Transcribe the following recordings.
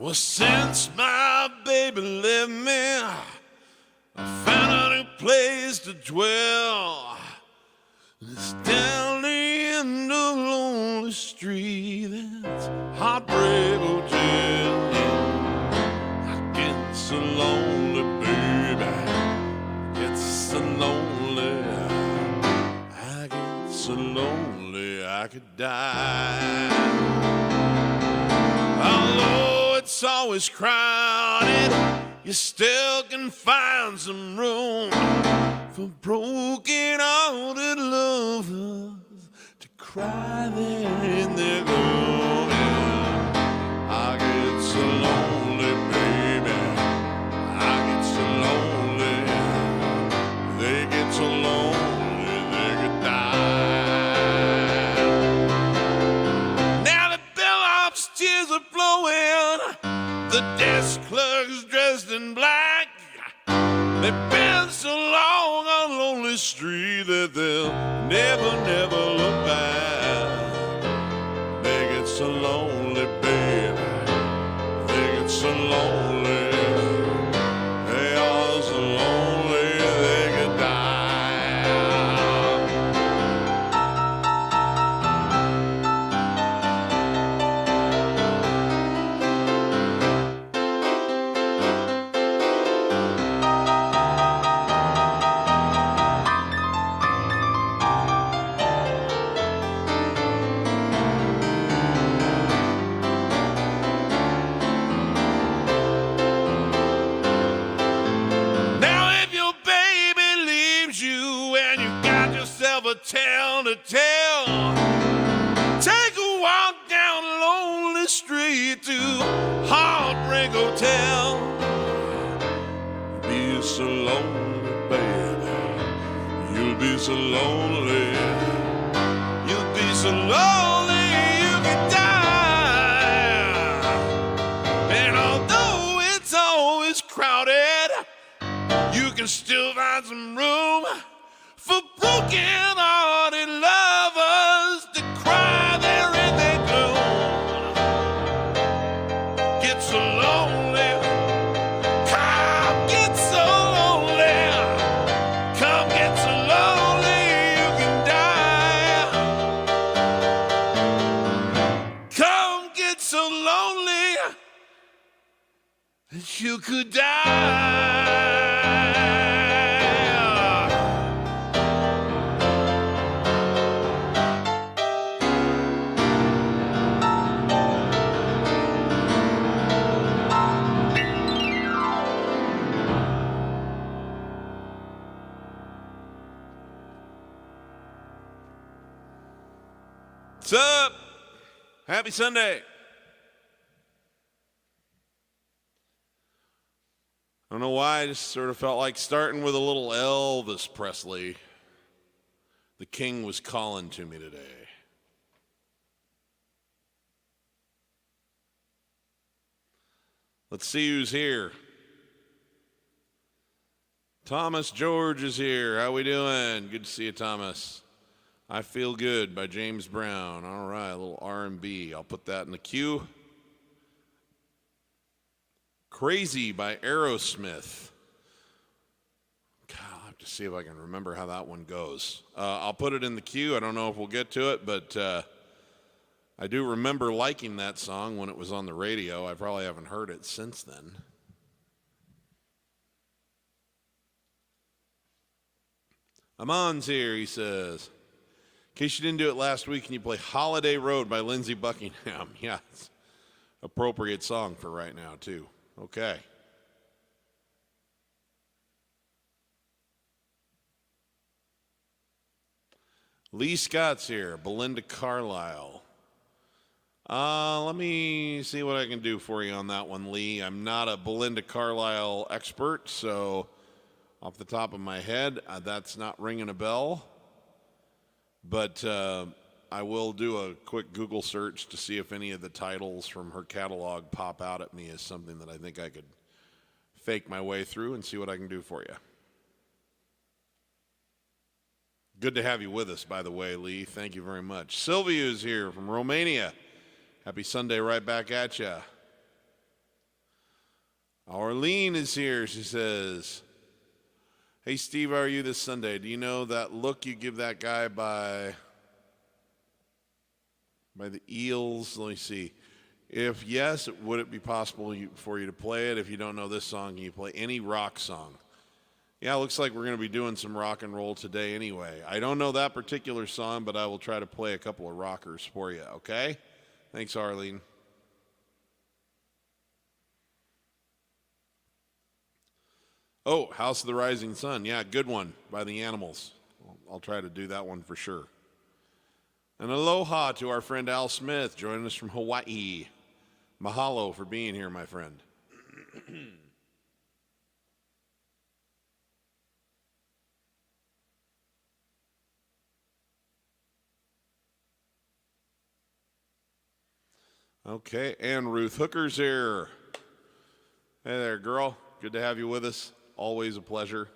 Well, since my baby left me, I found a new place to dwell. It's down the end of lonely street. That's Heartbreak Hotel. I get so lonely, baby. Get so lonely. I get so lonely I could die. Although it's always crowded, you still can find some room for broken-hearted lovers to cry there in their gloom. I get so lonely, baby. I get so lonely. They get so lonely they could die. Now the bellhop's tears are flowing. The desk clerk's dressed in black. They've been so long on lonely street that they'll never, never look back. They get so lonely, baby. They get so lonely. They are so lonely they could die. A tale to tell. Take a walk down a lonely street to Heartbreak Hotel. You'll be so lonely, baby. You'll be so lonely. You'll be so lonely you could die. And although it's always crowded, you can still find some room for broken-hearted lovers to cry there in their gloom. Get so lonely, come get so lonely, come get so lonely you can die. Come get so lonely that you could die. What's up? Happy Sunday. I don't know why, I just sort of felt like starting with a little Elvis Presley. The King was calling to me today. Let's see who's here. Thomas George is here. How we doing? Good to see you, Thomas. I Feel Good by James Brown. All right, a little R&B. I'll put that in the queue. Crazy by Aerosmith. God, I'll have to see if I can remember how that one goes. I'll put it in the queue. I don't know if we'll get to it, but I do remember liking that song when it was on the radio. I probably haven't heard it since then. Amon's here, he says. In case you didn't do it last week, can you play Holiday Road by Lindsey Buckingham? Yeah, it's an appropriate song for right now, too. Okay. Lee Scott's here. Belinda Carlisle. Let me see what I can do for you on that one, Lee. I'm not a Belinda Carlisle expert, so off the top of my head, that's not ringing a bell. But I will do a quick Google search to see if any of the titles from her catalog pop out at me as something that I think I could fake my way through and see what I can do for you. Good to have you with us, by the way, Lee. Thank you very much. Sylvia is here from Romania. Happy Sunday right back at you. Arlene is here. She says, hey, Steve, how are you this Sunday? Do you know that look you give that guy by the Eels? Let me see. If yes, would it be possible for you to play it? If you don't know this song, can you play any rock song? Yeah, it looks like we're going to be doing some rock and roll today anyway. I don't know that particular song, but I will try to play a couple of rockers for you, okay? Thanks, Arlene. Oh, House of the Rising Sun. Yeah, good one by the Animals. I'll try to do that one for sure. And aloha to our friend Al Smith joining us from Hawaii. Mahalo for being here, my friend. Okay, and Ruth Hooker's here. Hey there, girl. Good to have you with us. Always a pleasure.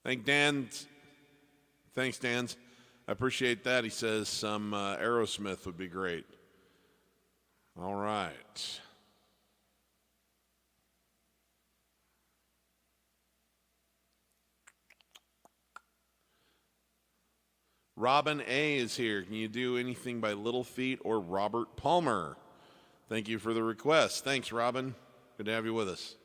Thanks, Dan. I appreciate that. He says some Aerosmith would be great. All right. Robin A. is here. Can you do anything by Little Feat or Robert Palmer? Thank you for the request. Thanks, Robin. Good to have you with us.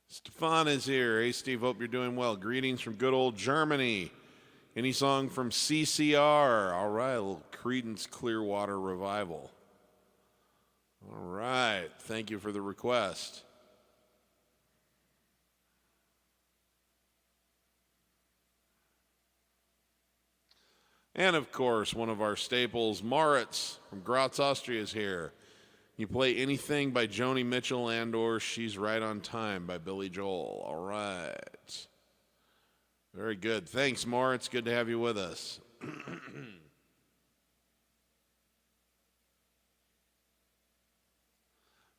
Stefan is here. Hey, Steve, hope you're doing well. Greetings from good old Germany. Any song from CCR? All right, a little Creedence Clearwater Revival. All right, thank you for the request. And of course, one of our staples, Moritz from Graz, Austria is here. You play anything by Joni Mitchell and or She's Right on Time by Billy Joel. All right. Very good. Thanks, Moritz. Good to have you with us.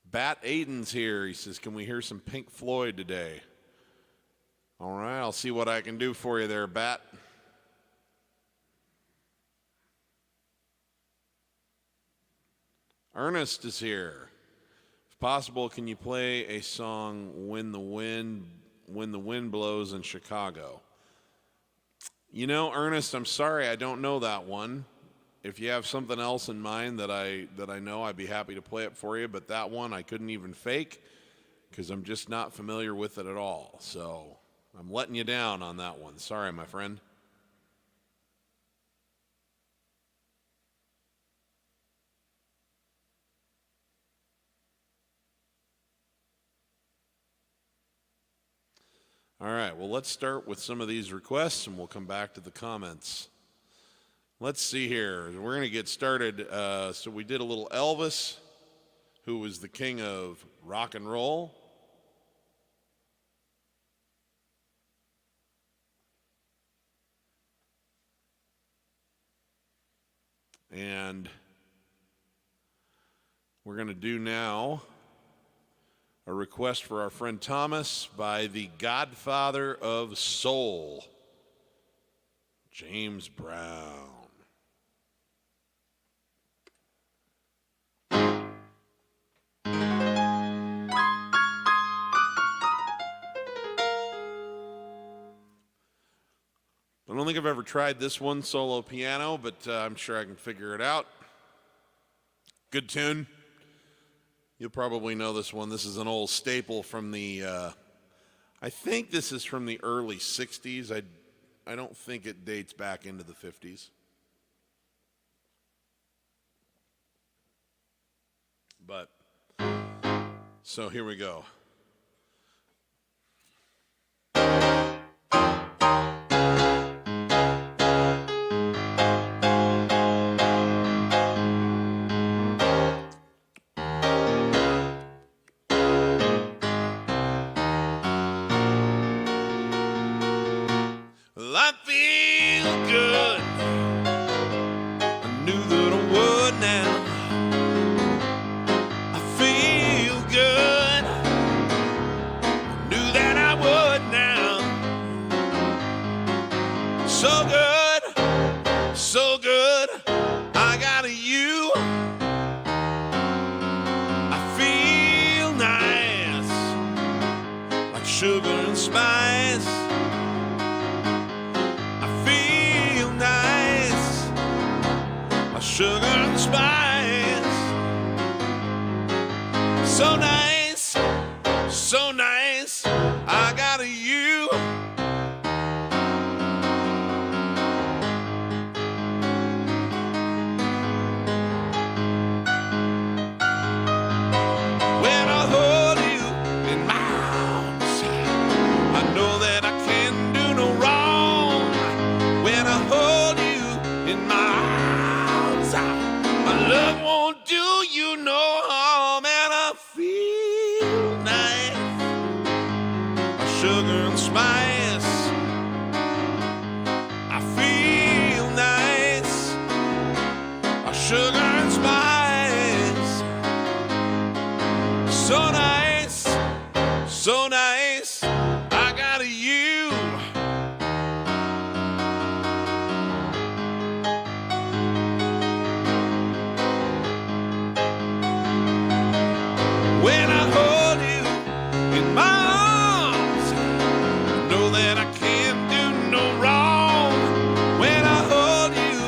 Bat Aiden's here. He says, can we hear some Pink Floyd today? All right, I'll see what I can do for you there, Bat. Ernest is here. If possible, can you play a song, When the Wind Blows in Chicago? You know, Ernest, I'm sorry, I don't know that one. If you have something else in mind that I know, I'd be happy to play it for you, but that one I couldn't even fake because I'm just not familiar with it at all. So I'm letting you down on that one. Sorry, my friend. All right, well, let's start with some of these requests, and we'll come back to the comments. Let's see here. We're going to get started. So we did a little Elvis, who was the king of rock and roll. And we're going to do now a request for our friend Thomas by the Godfather of Soul, James Brown. I don't think I've ever tried this one solo piano, but I'm sure I can figure it out. Good tune. You'll probably know this one. This is an old staple from the, I think this is from the early 60s. I don't think it dates back into the 50s. But, so here we go. I feel good. I knew that I would now. I feel good. So good, so good, I got you. I feel nice, like sugar and spice. I feel nice, like sugar and spice. So nice, so nice, I got you. When I hold you in my arms, I know that I can do no wrong. When I hold you in my arms, my love won't do you no harm. And I feel nice, like sugar and spice. I feel nice, like sugar and spice. So nice, so nice, I got you. When I hold you in my arms, I know that I can't do no wrong. When I hold you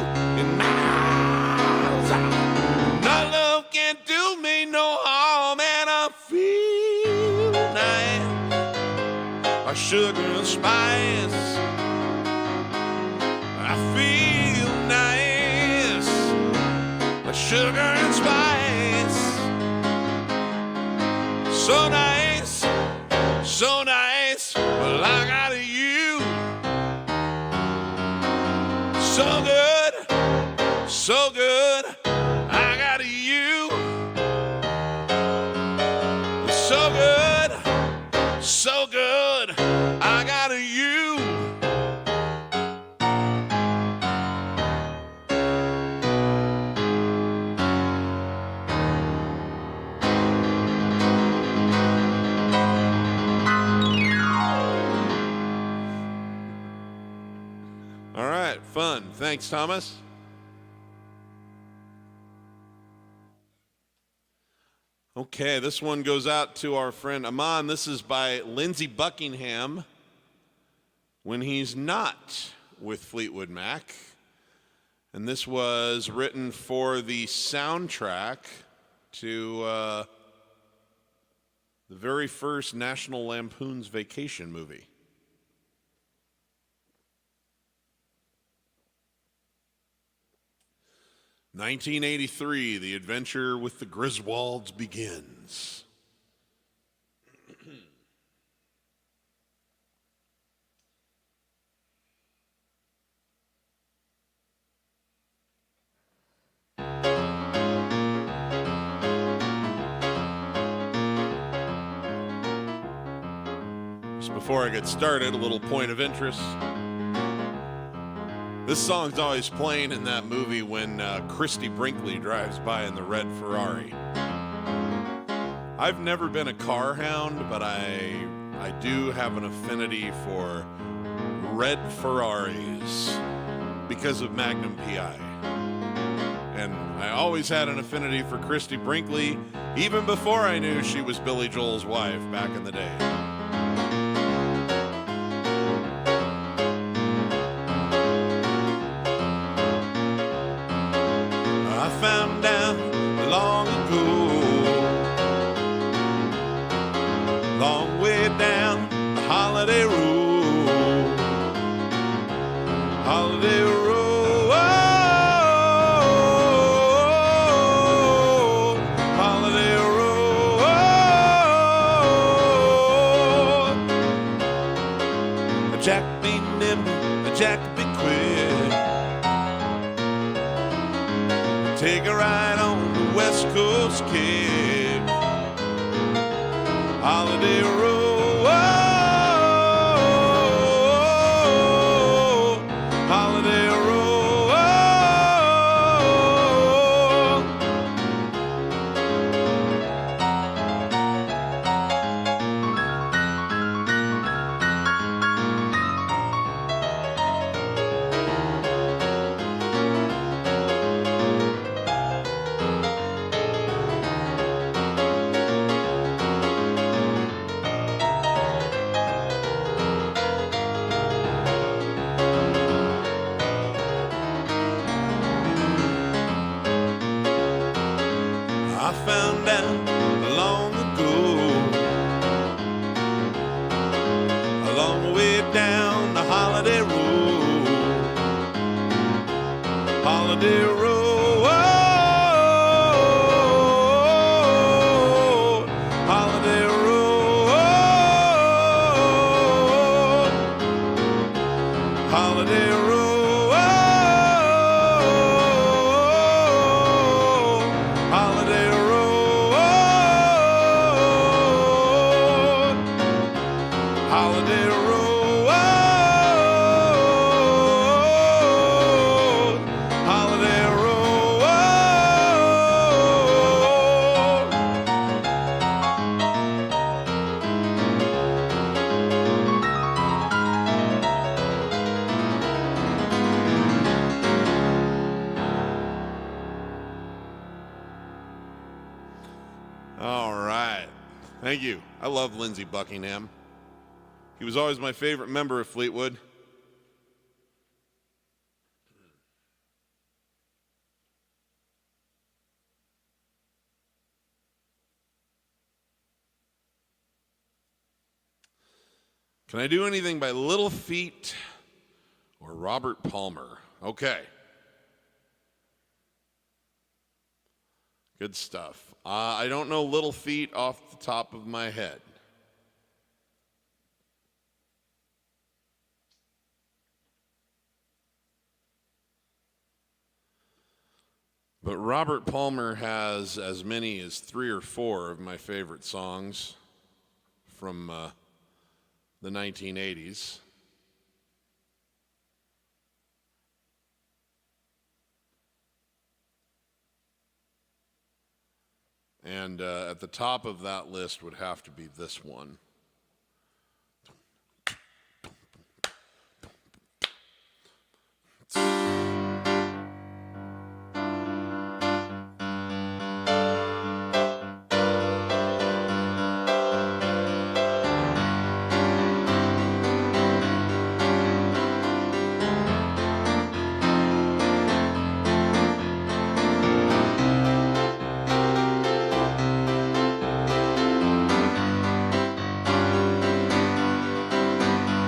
in my arms, no love can't do me no harm. And I feel nice, like sugar and spice. I feel nice, like sugar and spice. So nice, so nice, well I got you. So good, so good, I got you. So good, so good, I got you. All right, fun. Thanks, Thomas. Okay, this one goes out to our friend Aman. This is by Lindsey Buckingham when he's not with Fleetwood Mac. And this was written for the soundtrack to the very first National Lampoon's Vacation movie. "1983, the adventure with the Griswolds begins." Just before I get started, a little point of interest. This song's always playing in that movie when Christy Brinkley drives by in the red Ferrari. I've never been a car hound, but I do have an affinity for red Ferraris because of Magnum PI. And I always had an affinity for Christy Brinkley, even before I knew she was Billy Joel's wife back in the day. Found out long ago, long way down the holiday road, holiday road, holiday road. A Jack be nimble, a Jack be quick. Take a ride on the West Coast Cape, holiday road, holiday road. Holiday Road, Holiday Road, Holiday Road, Holiday Road, Holiday Road. All right. Thank you. I love Lindsey Buckingham. He was always my favorite member of Fleetwood. Can I do anything by Little Feat or Robert Palmer? Okay. Good stuff. I don't know Little Feat off the top of my head. But Robert Palmer has as many as 3 or 4 of my favorite songs from the 1980s. And at the top of that list would have to be this one.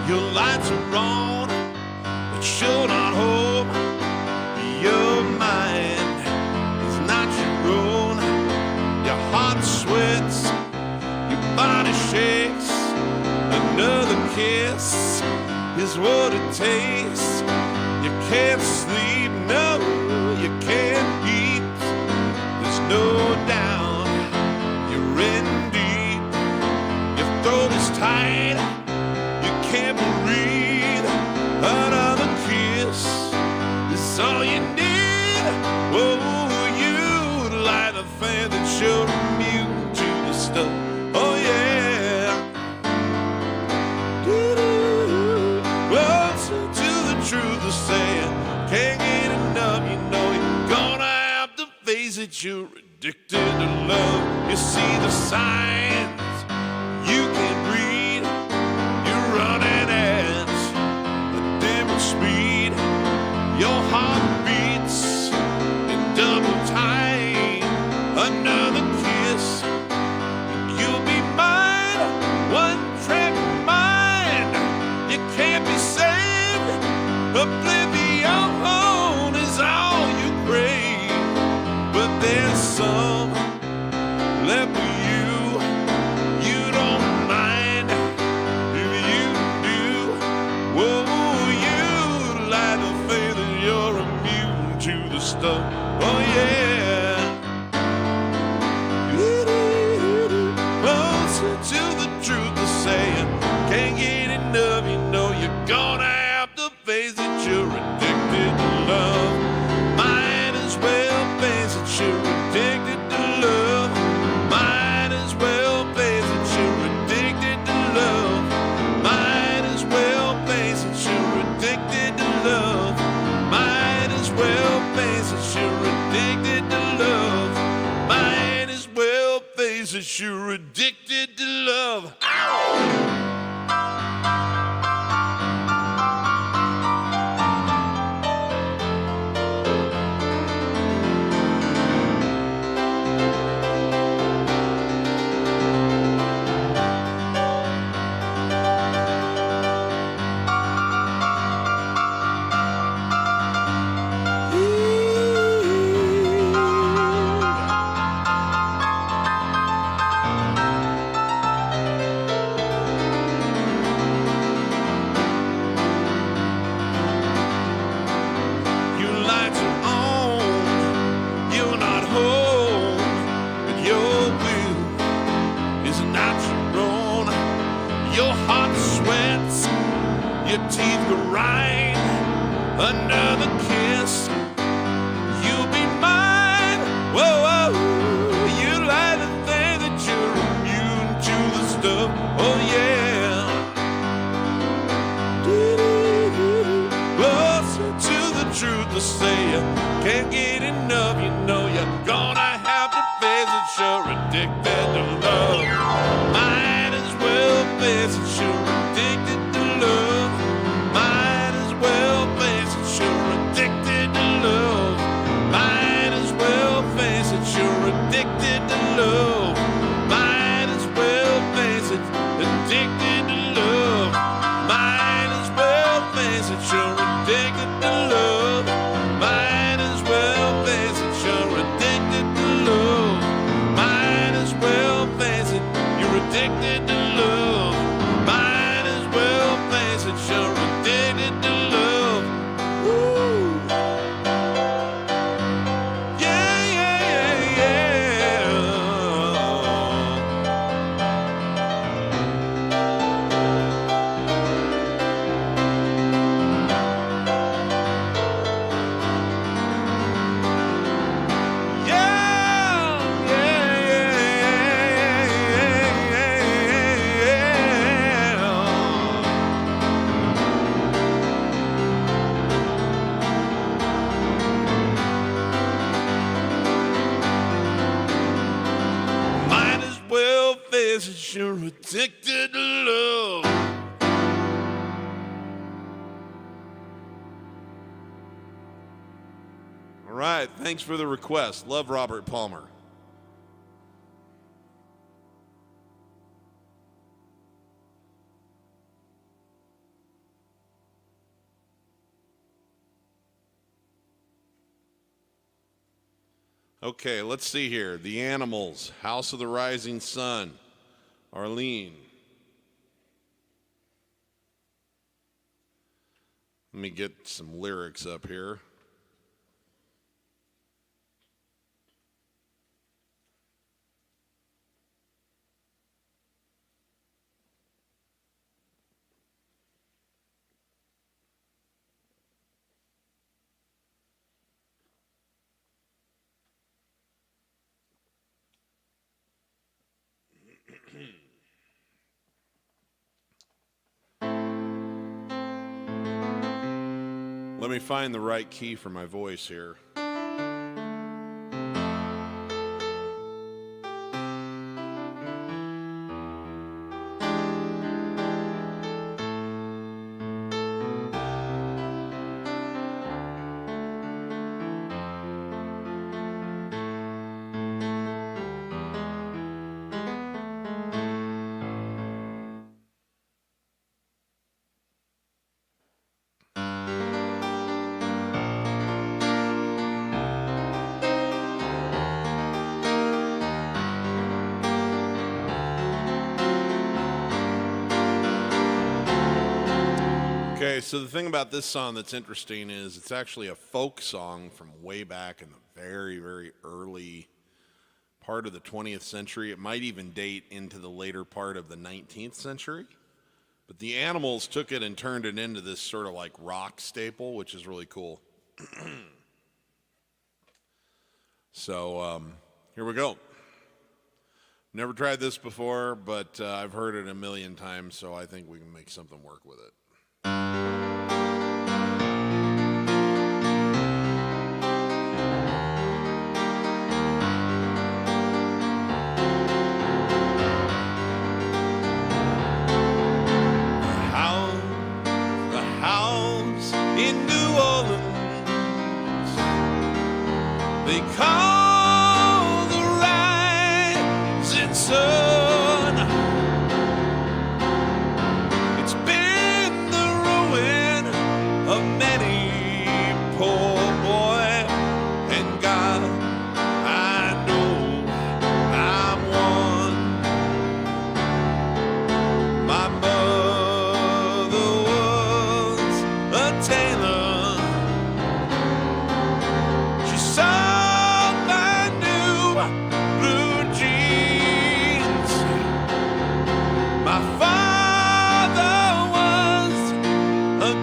Your lights are on, but you're not home. Your mind is not your own. Your heart sweats, your body shakes. Another kiss is what it takes. You can't sleep, no, you can't eat. There's no doubt you're in deep. Your throat is tight, can't breathe. Another kiss is all you need. Oh, you light a fire that you're immune to the stuff. Oh yeah. Doo-doo. Closer to the truth of saying, can't get enough. You know you're gonna have to face it. You're addicted to love. You see the signs. You can't breathe. Running at a different speed. Your heart beats in double time. Another kiss, you'll be mine. One track mind. You can't be saved. Oblivion is all you crave. But there's some left for you. You don't mind. Stuff. Oh yeah. Closer to the truth of saying, can't get enough. You know you're gonna have to face it. You're addicted to love. Might as well face it. You're addicted to love. Might as well face it. You're addicted to love. Might as well face it. You're addicted to love. Might as well face it. You're addicted to love. Might as well face it. You're addicted to love. Ow! another kiss. You'll be mine. Whoa, whoa. You like to think that you're immune to the stuff. Oh yeah. Closer to the truth to say you can't get enough. You know you're gonna have to face it. You're addicted to love. Might as well face it. You're addicted to love. Might as well face it. You're addicted to love. Might as well face it. You're addicted to love. Might as well face it. Addicted to love. Might as well face it. You're addicted to love. Might as well face it. You're addicted to love. Might as well face it. You're addicted to love. Might as well face it. You're addicted to love. Woo. Yeah, yeah, yeah, yeah. Might as well face it, you're addicted to love. All right, thanks for the request. Love Robert Palmer. Okay, let's see here. The Animals, House of the Rising Sun, Arlene. Let me get some lyrics up here. Let me find the right key for my voice here. Okay, so the thing about this song that's interesting is it's actually a folk song from way back in the very, very early part of the 20th century. It might even date into the later part of the 19th century. But the Animals took it and turned it into this sort of like rock staple, which is really cool. So here we go. Never tried this before, but I've heard it a million times, so I think we can make something work with it. The house in New Orleans, they call the rising sun.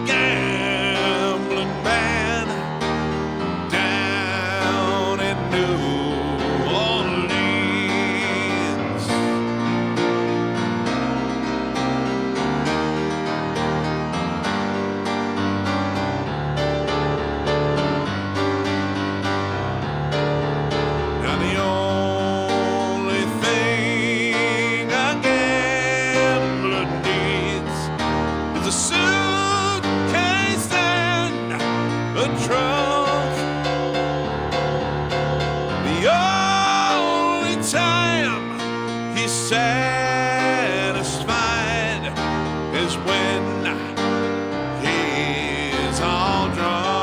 Gambling man. the trunk. The only time he's satisfied is when he's all drunk.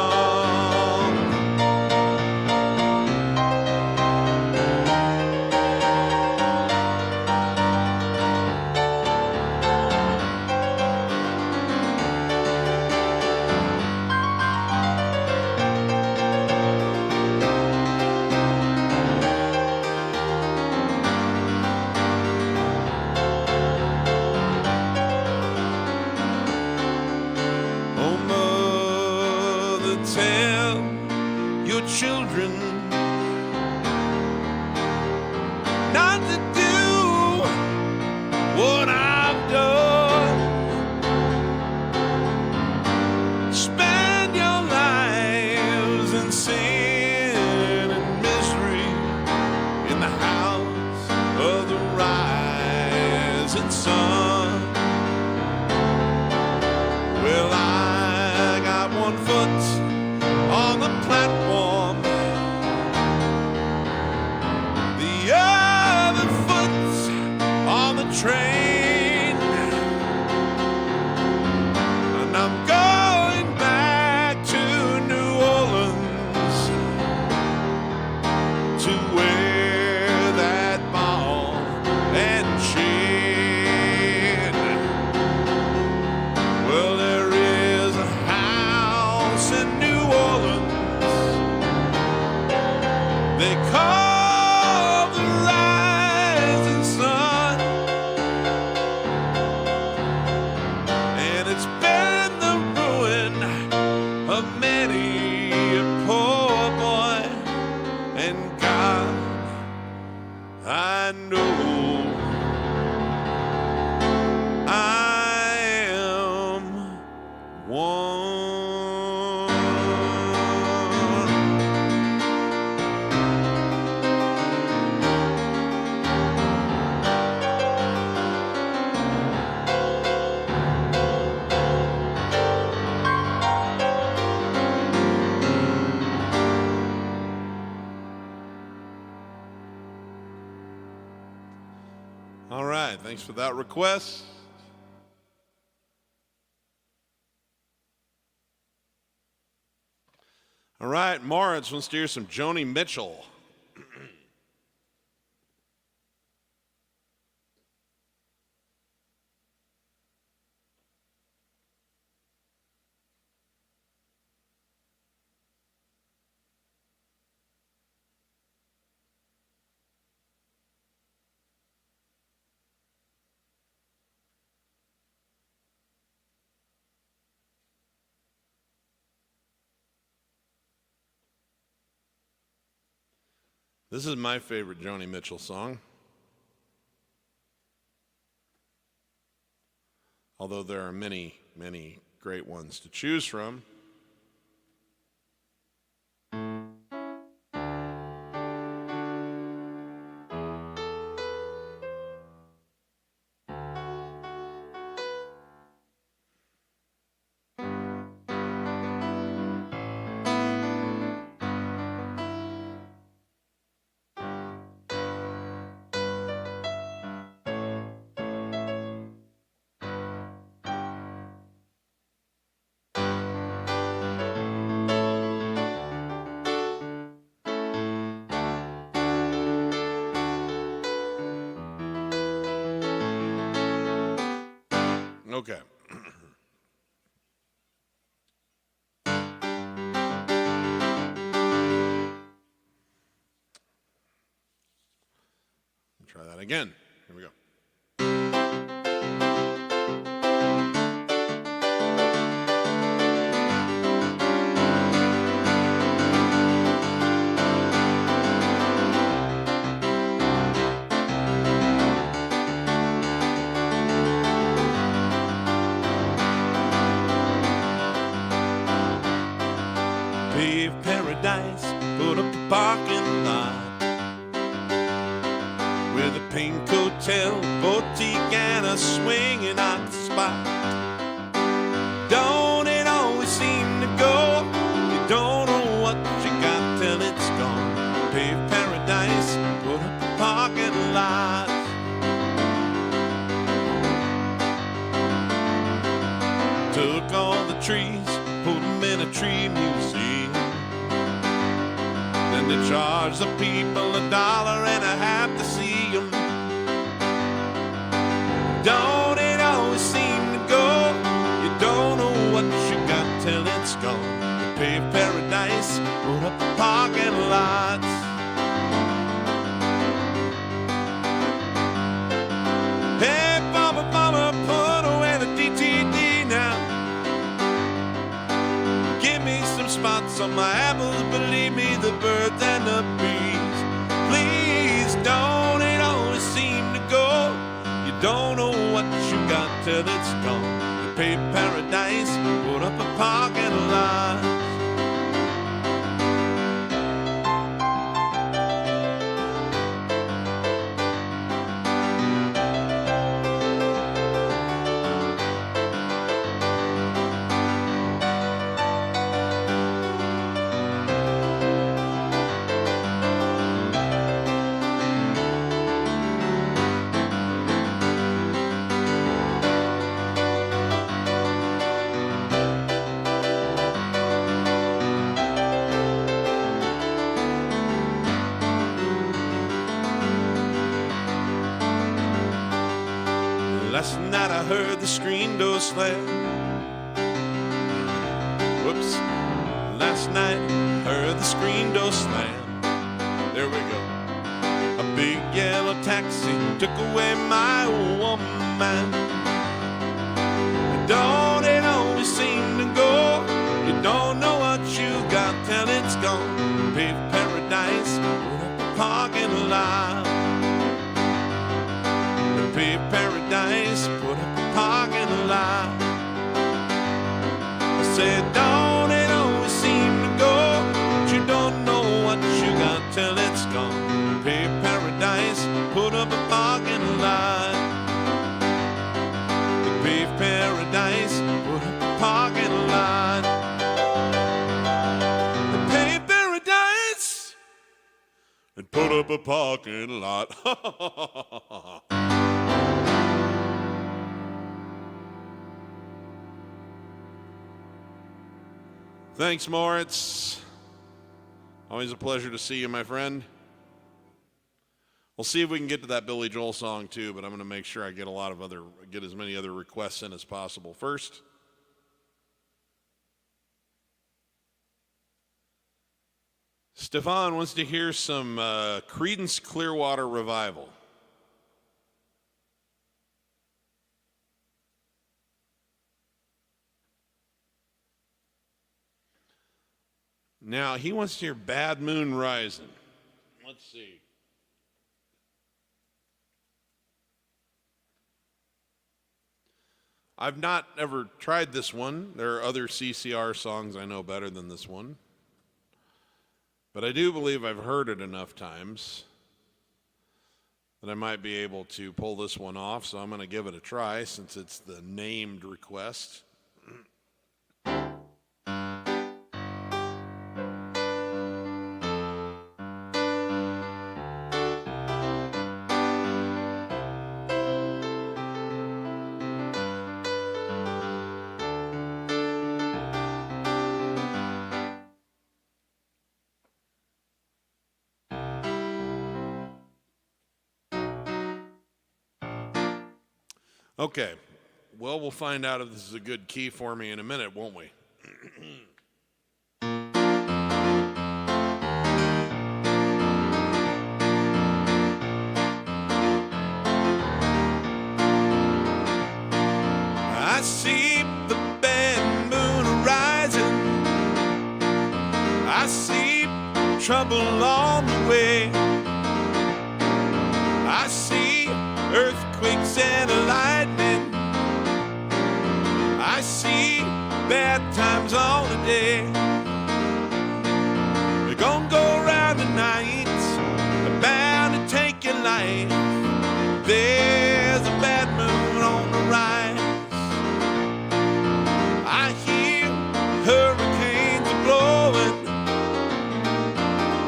Oh, mother, tell your children not to do what I've done. Spend your lives in sin and misery in the house of the rising sun. Well, I got one foot on the platform, the other foot on the train, and I'm going back to New Orleans to wear that ball and chain. Well, there is a house in New Orleans they call the rising sun, and it's been the ruin of many a poor boy. And God, I know I am one. All right, thanks for that request. All right, Moritz wants to hear some Joni Mitchell. This is my favorite Joni Mitchell song, although there are many, many great ones to choose from. Okay. Try that again. Here we go. Paved paradise, put up a parking lot with a pink hotel, boutique, and a swinging hot spot. Don't it always seem to go? You don't trees, put them in a tree museum. Then they charge the people $1.50 to see them. Don't it always seem to go? You don't know what you got till it's gone. You pay paradise, put up a parking lot. Hey, Baba, Baba, put away the DTD now. Give me some spots on my apples, believe me, the birds and the bees. Please, don't it always seem to go? You don't know what you got till it's gone. You pay paradise, put up a parking lot. Last night I heard the screen door slam. Whoops. Last night I heard the screen door slam. There we go. A big yellow taxi took away my woman. Don't it always seem to go? You don't know what you got till it's gone. Pave paradise, put up a parking lot. Pave paradise, put up a parking lot. I said, don't it always seem to go? But you don't know what you got till it's gone. Pave paradise, put up a parking lot. Pave paradise, put up a parking lot. Pave paradise, and put up a parking lot. Thanks, Moritz. Always a pleasure to see you, my friend. We'll see if we can get to that Billy Joel song too, but I'm going to make sure I get as many other requests in as possible. First, Stefan wants to hear some Creedence Clearwater Revival. Now, he wants to hear Bad Moon Rising. Let's see. I've not ever tried this one. There are other CCR songs I know better than this one. But I do believe I've heard it enough times that I might be able to pull this one off, so I'm going to give it a try since it's the named request. Okay, well, we'll find out if this is a good key for me in a minute, won't we? I see the bad moon rising. I see trouble on the way. I see earthquakes and lightning. I see bad times all the day. We're gonna go around tonight, bound to take your life. There's a bad moon on the rise. I hear hurricanes are blowing.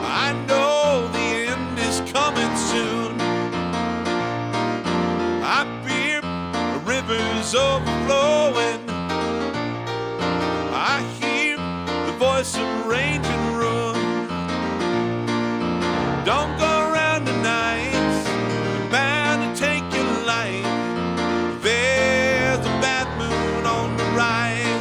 I know the end is coming soon. I fear the rivers overflowing. voice of range and ruin. Don't go around tonight, you're bound to take your life. There's a bad moon on the rise.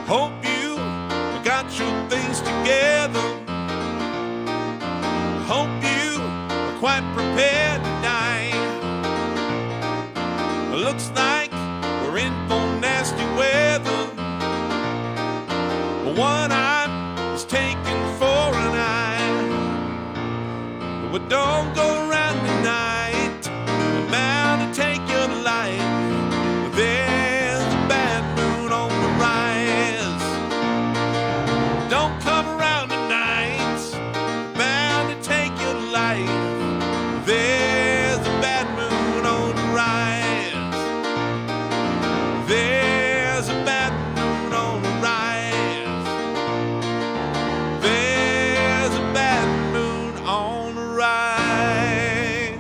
Hope you got your things together. Hope you are quite prepared to die. Looks like we're in for nasty weather. One eye is taken for an eye. But don't go around tonight, you're bound to take your life. There's a bad moon on the rise. Don't come around tonight, you're bound to take your life. There's a bad moon on the rise. There's a bad moon on the rise. There's a bad moon on the rise.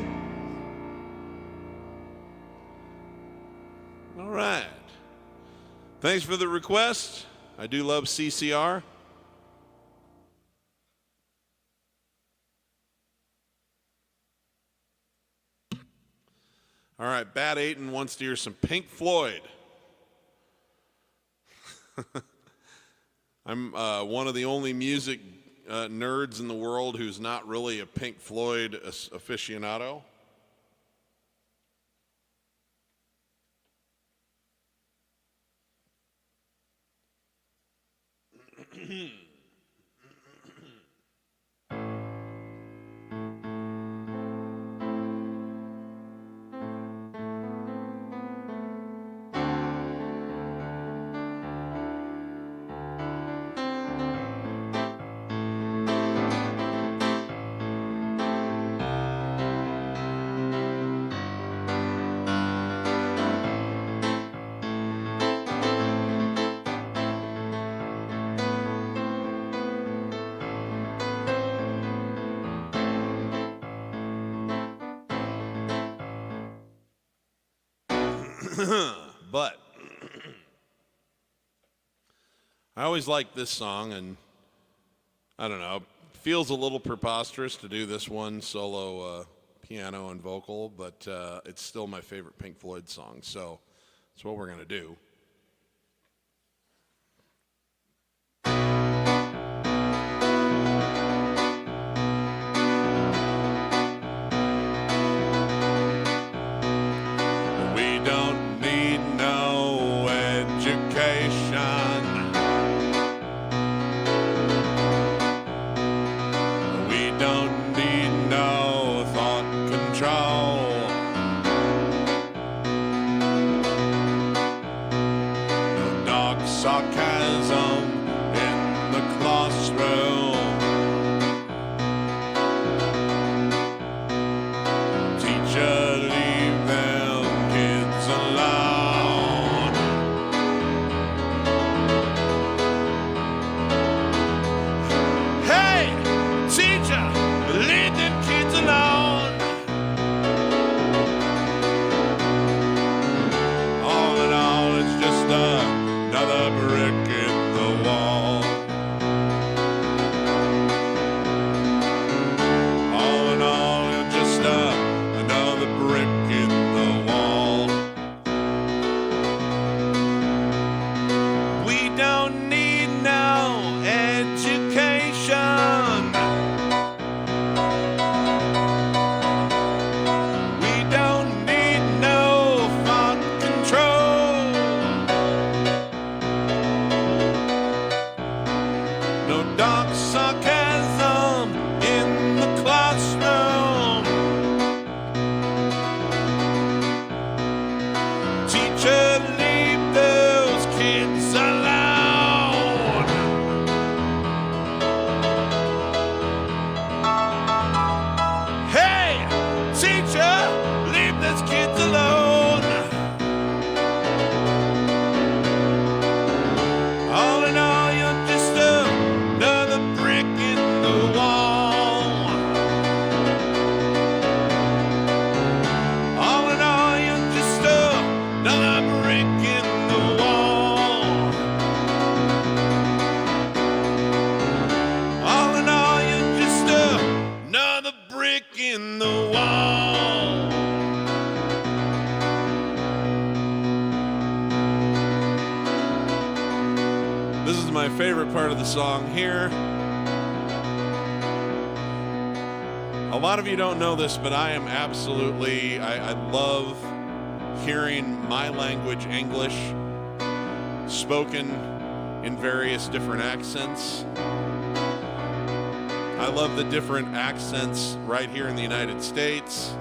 All right. Thanks for the request. I do love CCR. All right, Bat Ayton wants to hear some Pink Floyd. I'm one of the only music nerds in the world who's not really a Pink Floyd aficionado. But I always like this song, and I don't know, it feels a little preposterous to do this one solo piano and vocal, but it's still my favorite Pink Floyd song, so that's what we're going to do. We don't need no education. We don't need no thought control. my favorite part of the song here. A lot of you don't know this, but I am absolutely, I love hearing my language, English, spoken in various different accents. I love the different accents right here in the United States.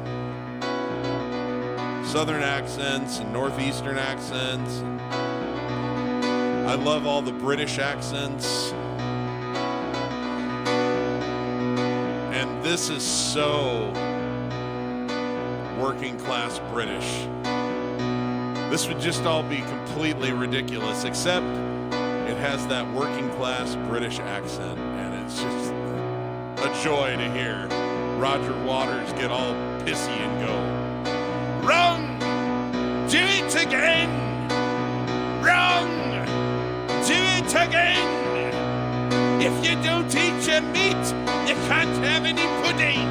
Southern accents and Northeastern accents. I love all the British accents. And this is so working class British. This would just all be completely ridiculous, except it has that working class British accent, and it's just a joy to hear Roger Waters get all pissy and go, "Wrong! Do it again! Wrong! Do it again! If you don't eat your meat, you can't have any pudding!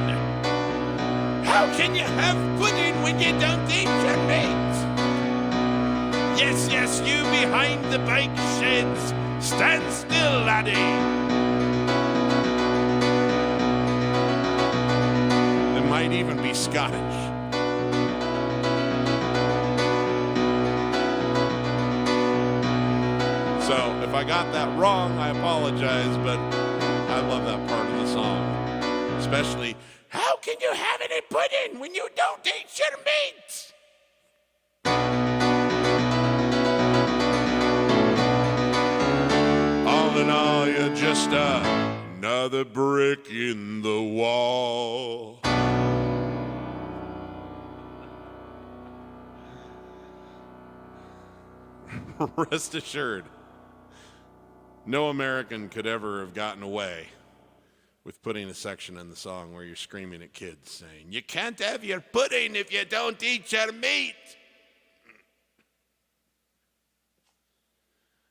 How can you have pudding when you don't eat your meat? Yes, yes, you behind the bike sheds, stand still, laddie!" It might even be Scottish. So if I got that wrong, I apologize, but I love that part of the song. Especially, how can you have any pudding when you don't eat your meat? All in all, you're just another brick in the wall. Rest assured, no American could ever have gotten away with putting a section in the song where you're screaming at kids saying, "You can't have your pudding if you don't eat your meat."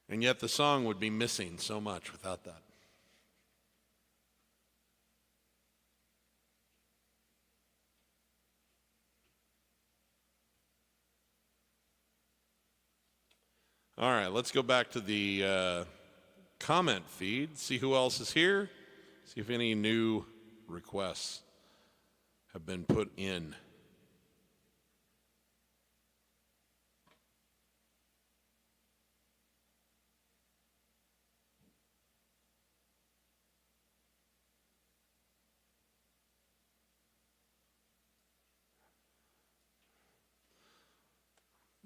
And yet the song would be missing so much without that. All right, let's go back to the comment feed, see who else is here, see if any new requests have been put in.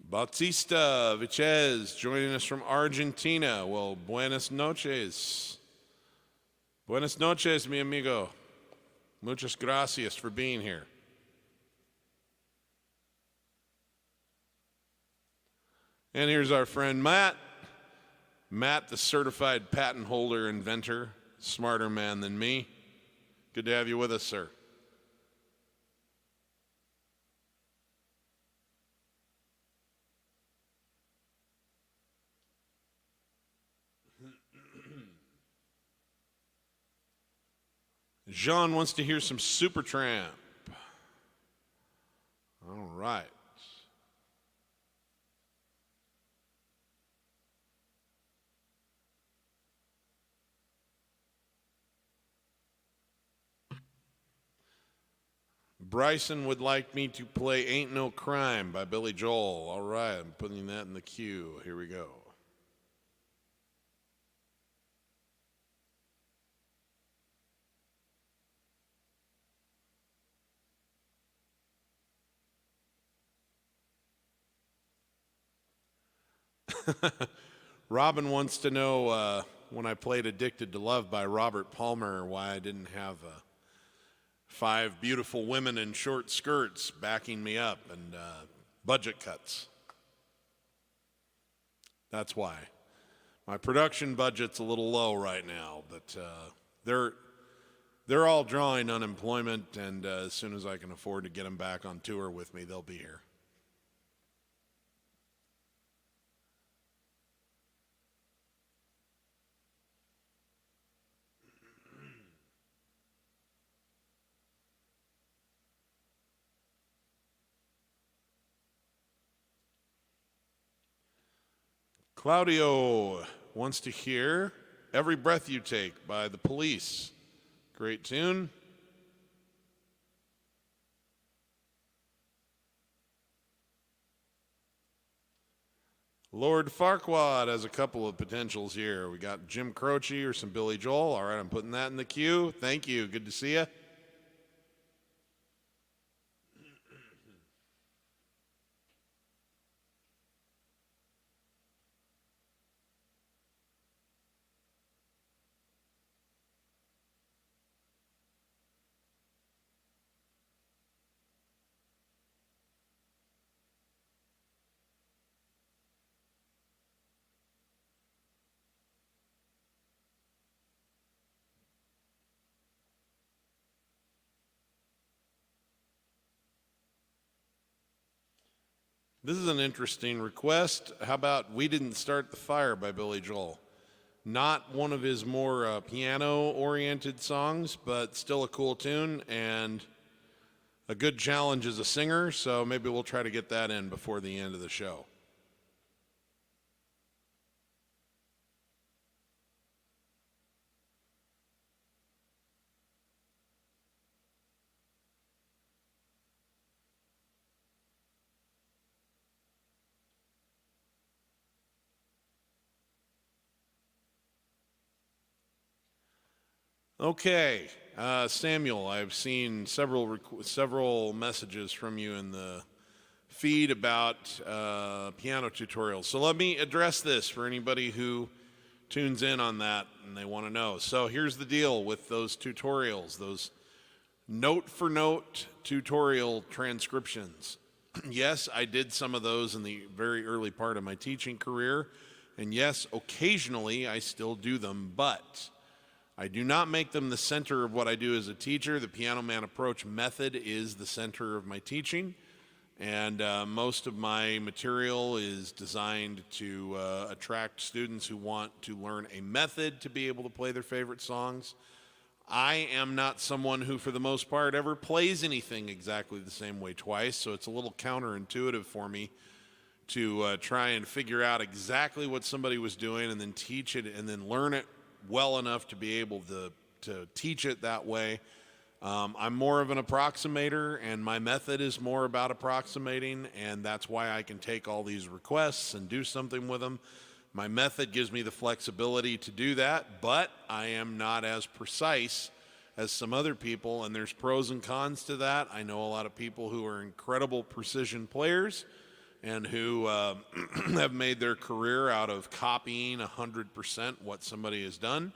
Bautista Vichez joining us from Argentina. Well, buenas noches. Buenas noches, mi amigo. Muchas gracias for being here. And here's our friend Matt. Matt, the certified patent holder, inventor, smarter man than me. Good to have you with us, sir. Jean wants to hear some Supertramp. All right. Bryson would like me to play Ain't No Crime by Billy Joel. All right, I'm putting that in the queue. Here we go. Robin wants to know when I played Addicted to Love by Robert Palmer, why I didn't have 5 beautiful women in short skirts backing me up and budget cuts. That's why. My production budget's a little low right now, but they're all drawing unemployment, and as soon as I can afford to get them back on tour with me, they'll be here. Claudio wants to hear Every Breath You Take by The Police. Great tune. Lord Farquaad has a couple of potentials here. We got Jim Croce or some Billy Joel. All right, I'm putting that in the queue. Thank you. Good to see you. This is an interesting request. How about We Didn't Start the Fire by Billy Joel? Not one of his more piano-oriented songs, but still a cool tune and a good challenge as a singer, so maybe we'll try to get that in before the end of the show. Okay, Samuel, I've seen several messages from you in the feed about piano tutorials. So let me address this for anybody who tunes in on that and they want to know. So here's the deal with those tutorials, those note-for-note tutorial transcriptions. Yes, I did some of those in the very early part of my teaching career, and yes, occasionally I still do them, but I do not make them the center of what I do as a teacher. The Piano Man Approach method is the center of my teaching, and most of my material is designed to attract students who want to learn a method to be able to play their favorite songs. I am not someone who, for the most part, ever plays anything exactly the same way twice, so it's a little counterintuitive for me to try and figure out exactly what somebody was doing and then teach it and then learn it well enough to be able to teach it that way. I'm more of an approximator, and my method is more about approximating, and that's why I can take all these requests and do something with them. My method gives me the flexibility to do that, but I am not as precise as some other people, and there's pros and cons to that. I know a lot of people who are incredible precision players and who have made their career out of copying 100% what somebody has done,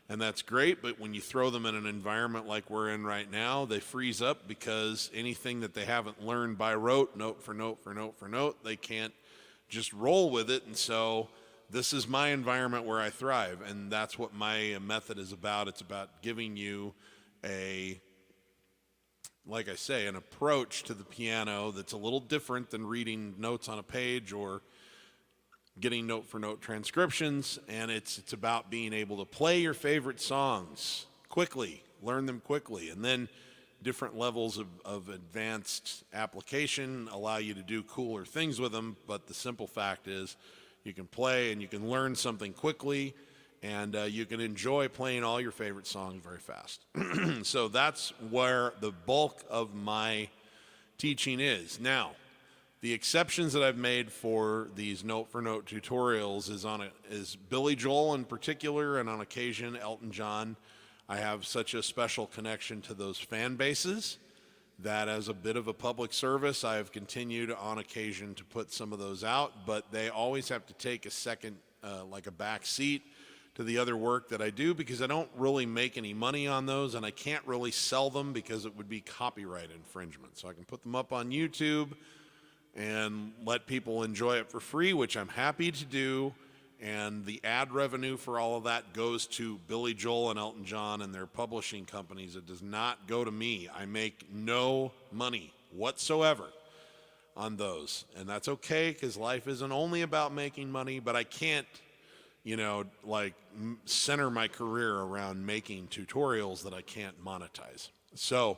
and that's great, but when you throw them in an environment like we're in right now, they freeze up because anything that they haven't learned by rote, note for note for note for note, they can't just roll with it, and so this is my environment where I thrive, and that's what my method is about. It's about giving you like I say, an approach to the piano that's a little different than reading notes on a page or getting note-for-note transcriptions, and it's about being able to play your favorite songs quickly, learn them quickly, and then different levels of advanced application allow you to do cooler things with them, but the simple fact is you can play and you can learn something quickly, and you can enjoy playing all your favorite songs very fast. So that's where the bulk of my teaching is. Now, the exceptions that I've made for these note-for-note tutorials is Billy Joel in particular, and on occasion Elton John. I have such a special connection to those fan bases that as a bit of a public service, I have continued on occasion to put some of those out, but they always have to take a second, like a back seat to the other work that I do, because I don't really make any money on those, and I can't really sell them because it would be copyright infringement. So I can put them up on YouTube and let people enjoy it for free, which I'm happy to do, and the ad revenue for all of that goes to Billy Joel and Elton John and their publishing companies. It does not go to me. I make no money whatsoever on those, and that's okay, because life isn't only about making money, but I can't center my career around making tutorials that I can't monetize. So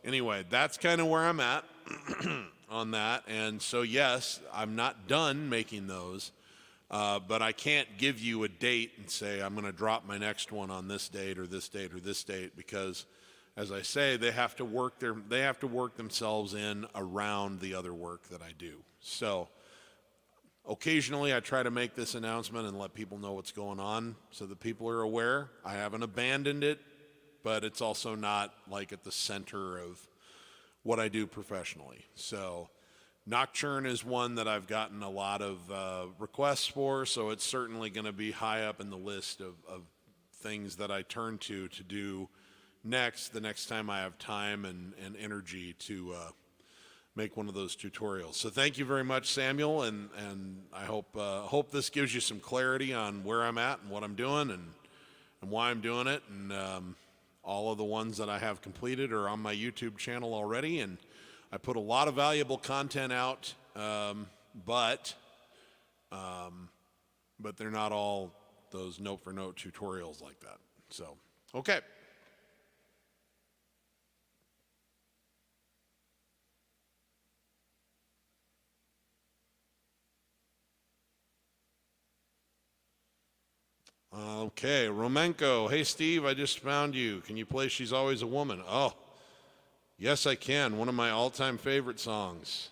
anyway, that's kind of where I'm at on that. And so yes, I'm not done making those. But I can't give you a date and say I'm going to drop my next one on this date or this date or this date, because, as I say, they have to work themselves in around the other work that I do. So occasionally I try to make this announcement and let people know what's going on so that people are aware. I haven't abandoned it, but it's also not like at the center of what I do professionally. So Nocturne is one that I've gotten a lot of requests for, so it's certainly going to be high up in the list of things that I turn to do next, the next time I have time and energy to make one of those tutorials. So thank you very much, Samuel, and I hope this gives you some clarity on where I'm at and what I'm doing and why I'm doing it. And all of the ones that I have completed are on my YouTube channel already, and I put a lot of valuable content out, but they're not all those note-for-note tutorials like that. So, okay. Okay, Romenko. Hey, Steve, I just found you. Can you play She's Always a Woman? Oh, yes, I can. One of my all-time favorite songs.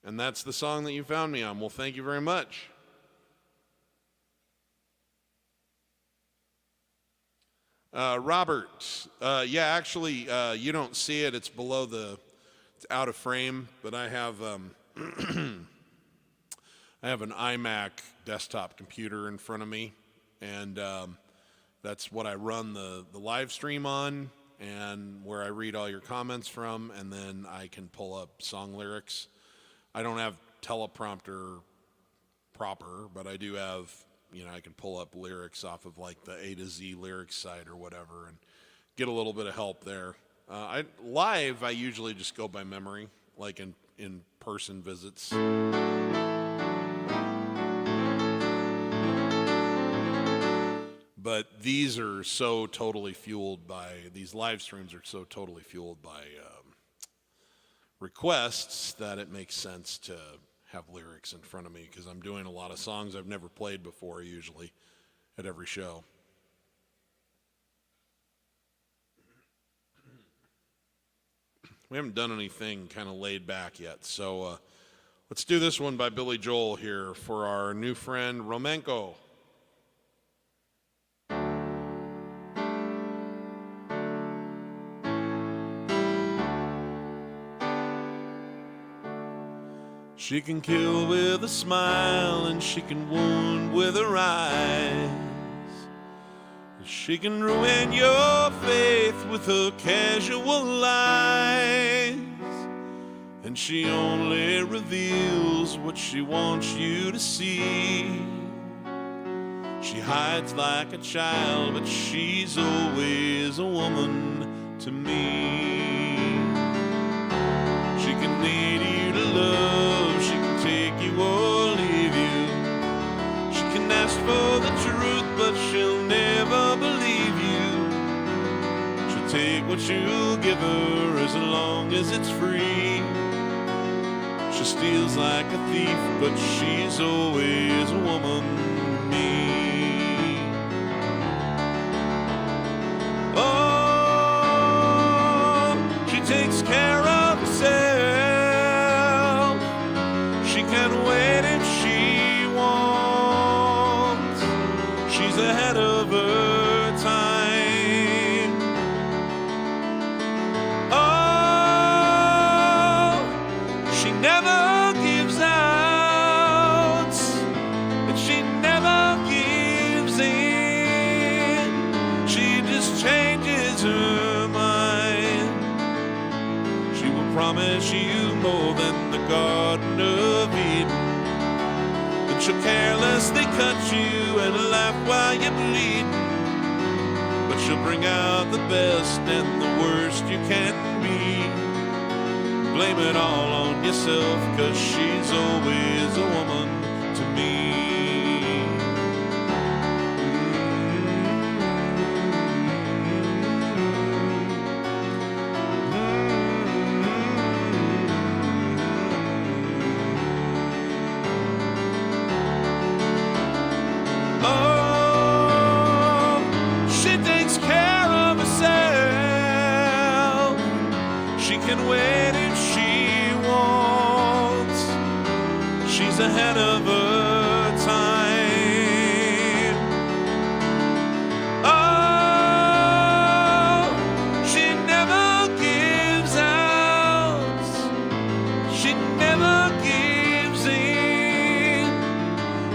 And that's the song that you found me on. Well, thank you very much. Robert. Yeah, actually, you don't see it. It's below it's out of frame, but I have I have an iMac desktop computer in front of me, and that's what I run the live stream on, and where I read all your comments from, and then I can pull up song lyrics. I don't have teleprompter proper, but I do have, I can pull up lyrics off of like the A to Z lyrics site or whatever and get a little bit of help there. Live, I usually just go by memory, like in person visits. But these are so totally fueled by, these live streams are so totally fueled by requests that it makes sense to have lyrics in front of me, because I'm doing a lot of songs I've never played before usually at every show. We haven't done anything kind of laid back yet, so let's do this one by Billy Joel here for our new friend Romenko. She can kill with a smile, and she can wound with her eyes. She can ruin your faith with her casual lies. And she only reveals what she wants you to see. She hides like a child, but she's always a woman to me. She can need you to love, she can take you or leave you. She can ask for the truth, but she'll never believe you. She'll take what you give her as long as it's free. She steals like a thief, but she's always a woman to me. Oh, she takes care of herself. She can wait if she wants. She's ahead of her time. Oh, she never gives out, and she never gives in. She just changes her mind. She will promise you more than the Garden of Eden. Then she'll carelessly cut you and laugh while you bleed. But she'll bring out the best and the worst you can be. Blame it all on yourself, 'cause she's always a woman to me. she's ahead of her time. Oh, she never gives out. She never gives in.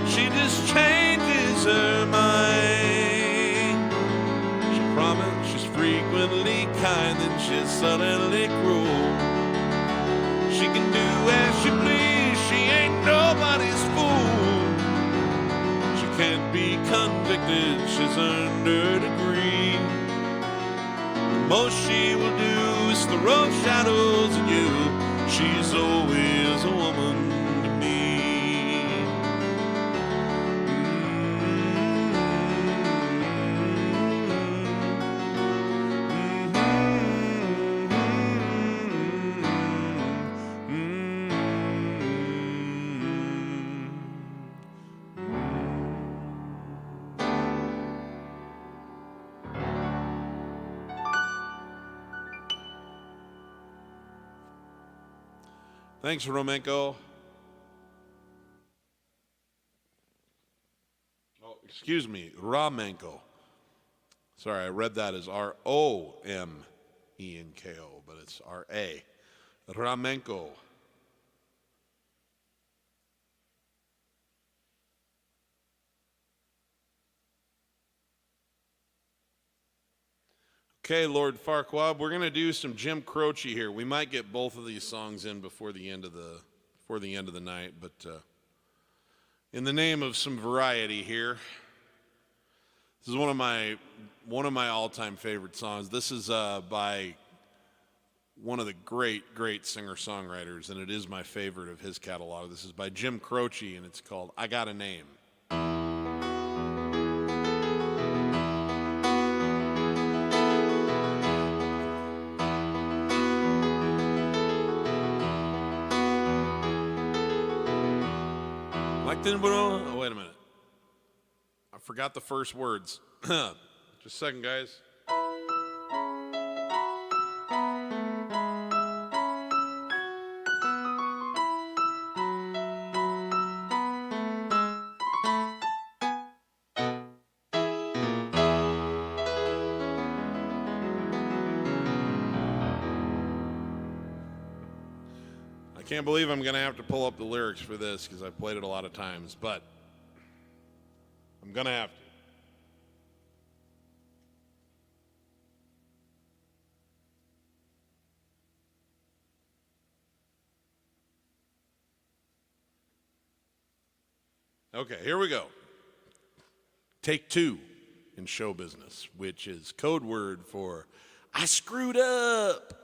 She just changes her mind. She promised she's frequently kind, then she's suddenly cruel. She can do as she please, she ain't nobody's fool. She can't be convicted, she's earned her degree. The most she will do is throw shadows at you. She's always a woman to me. Thanks, Romenko. Oh, excuse me, Ramenko. Sorry, I read that as R-O-M-E-N-K-O, but it's R-A. Ramenko. Okay, Lord Farquaad, we're going to do some Jim Croce here. We might get both of these songs in before the end of the night, but in the name of some variety here, this is one of my all-time favorite songs. This is by one of the great singer-songwriters, and it is my favorite of his catalog. This is by Jim Croce, and it's called "I Got a Name." Oh, wait a minute. I forgot the first words. Just a second, guys. I can't believe I'm going to have to pull up the lyrics for this because I've played it a lot of times, but I'm going to have to. Okay, here we go. Take two in show business, which is code word for I screwed up.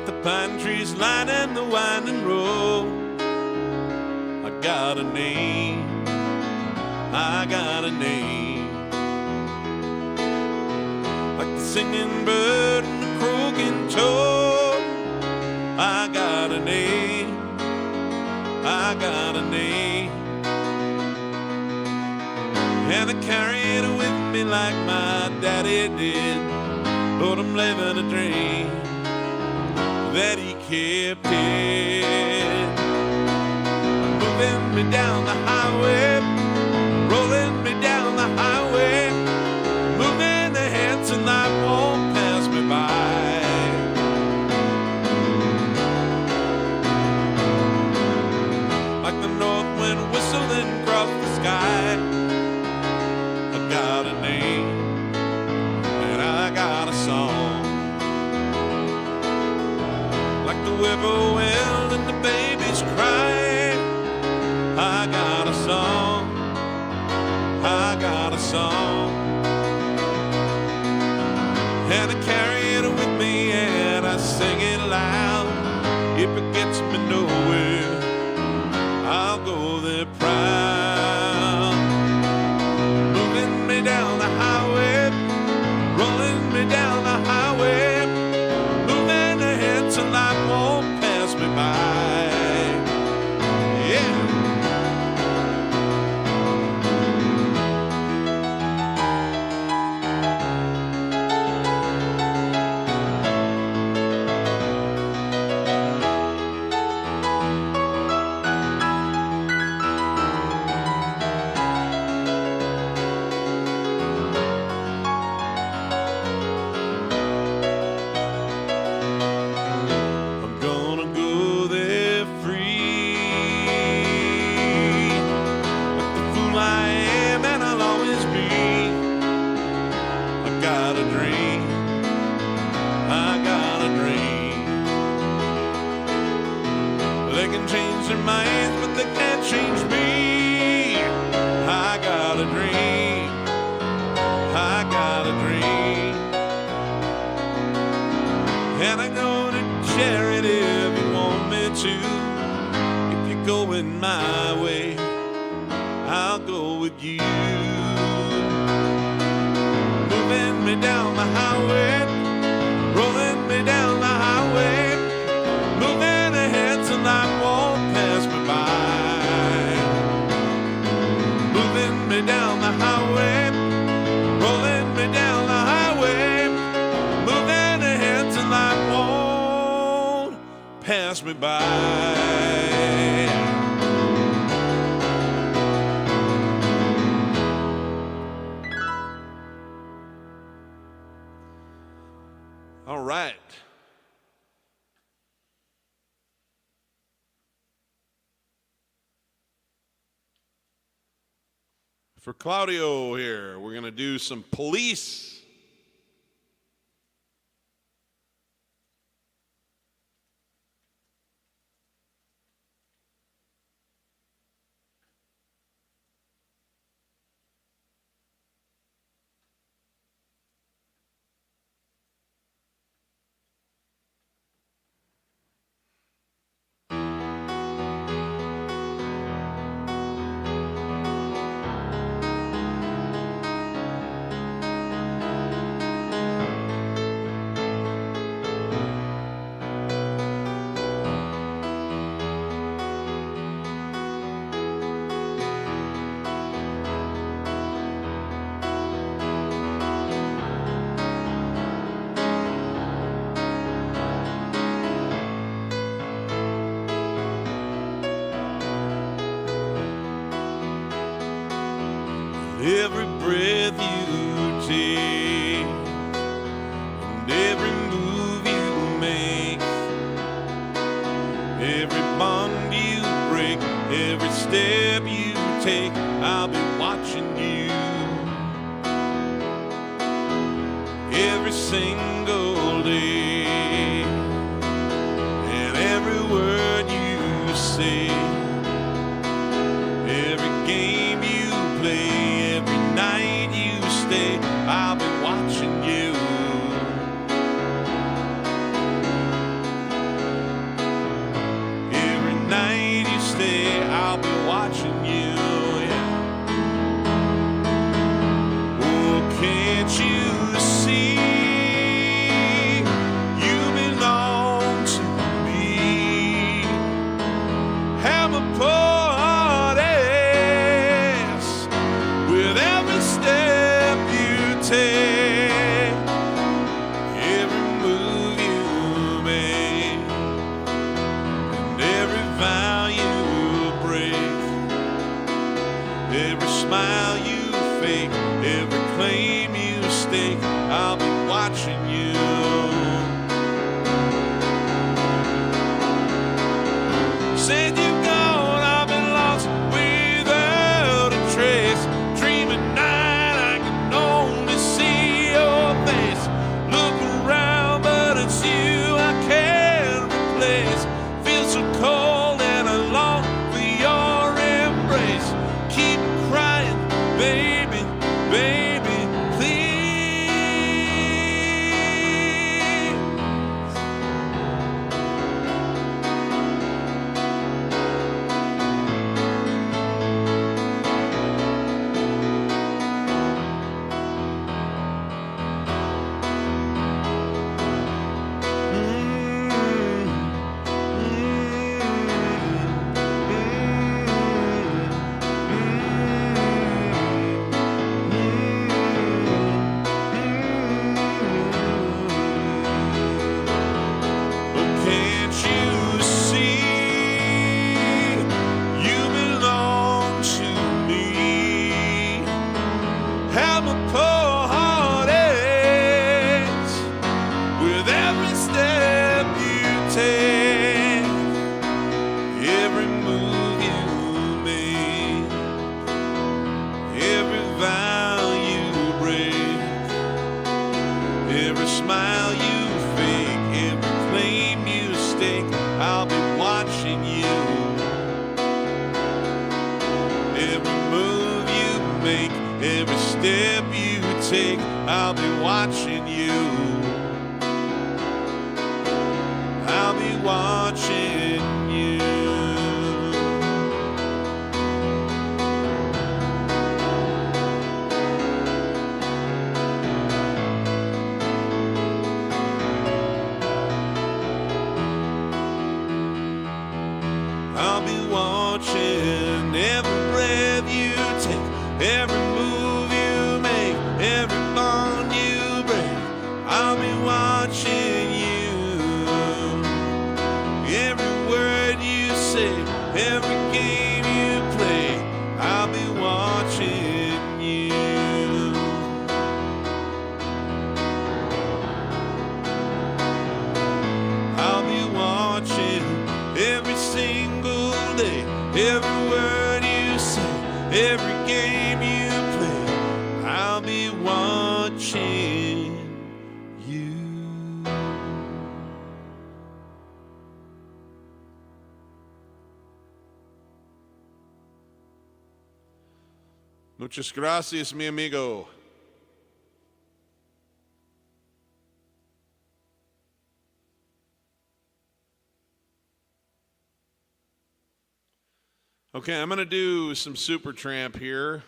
The pine trees lining the winding road. I got a name. I got a name. Like the singing bird and the croaking toad. I got a name. I got a name. And I carry it with me like my daddy did. Lord, I'm living a dream that he kept it. Moving me down the highway, rolling me down the highway, moving ahead till life won't pass me by. Like the north wind whistling across the sky. I got a name and I got a song. Like the whippoorwill and the babies crying. I got a song. I got a song. And I carry it with me and I sing it loud. If it gets me nowhere, I'll go there proud. Moving me down the highway, rolling me down the highway, moving ahead till life won't pass me by. Yeah. dream. I got a dream. They can change their minds, but they can't change me. I got a dream. I got a dream. And I'm gonna share it if you want me to. If you're going my way, I'll go with you. Moving me down the highway, rolling me down the highway, moving ahead till I won't pass me by. Moving me down the highway, rolling me down the highway, moving ahead till I won't pass me by. All right. For Claudio here, we're going to do some Police. Every breath you take and every move you make, every bond you break, every step you take, I'll be watching you. Every single day and every word you say, every game you play, every night you stay, I'll be watching you. Every night you stay, I'll be watching you. Yeah. Oh, can't you see? You belong to me. Have a party with every step you take, every move you make, and every vow you break, every smile you fake, every claim you stake, I'll be watching you. Said you've gone, I've been lost without a trace. Dreaming night, I can only see your face. Look around, but it's you I can't replace. Feel so cold and I long for your embrace. Keep crying, baby, baby, please. Every smile you fake, every claim you stake, I'll be watching you. Every move you make, every step you take, I'll be watching you. I'll be watching you. I'll be watching every breath you take, every move you make, every bond you break. I'll be watching you. Every word you say, every game you play, I'll be watching you. I'll be watching every single day, every word you say, every game you play, I'll be watching you. Muchas gracias, mi amigo. Okay, I'm going to do some Supertramp here.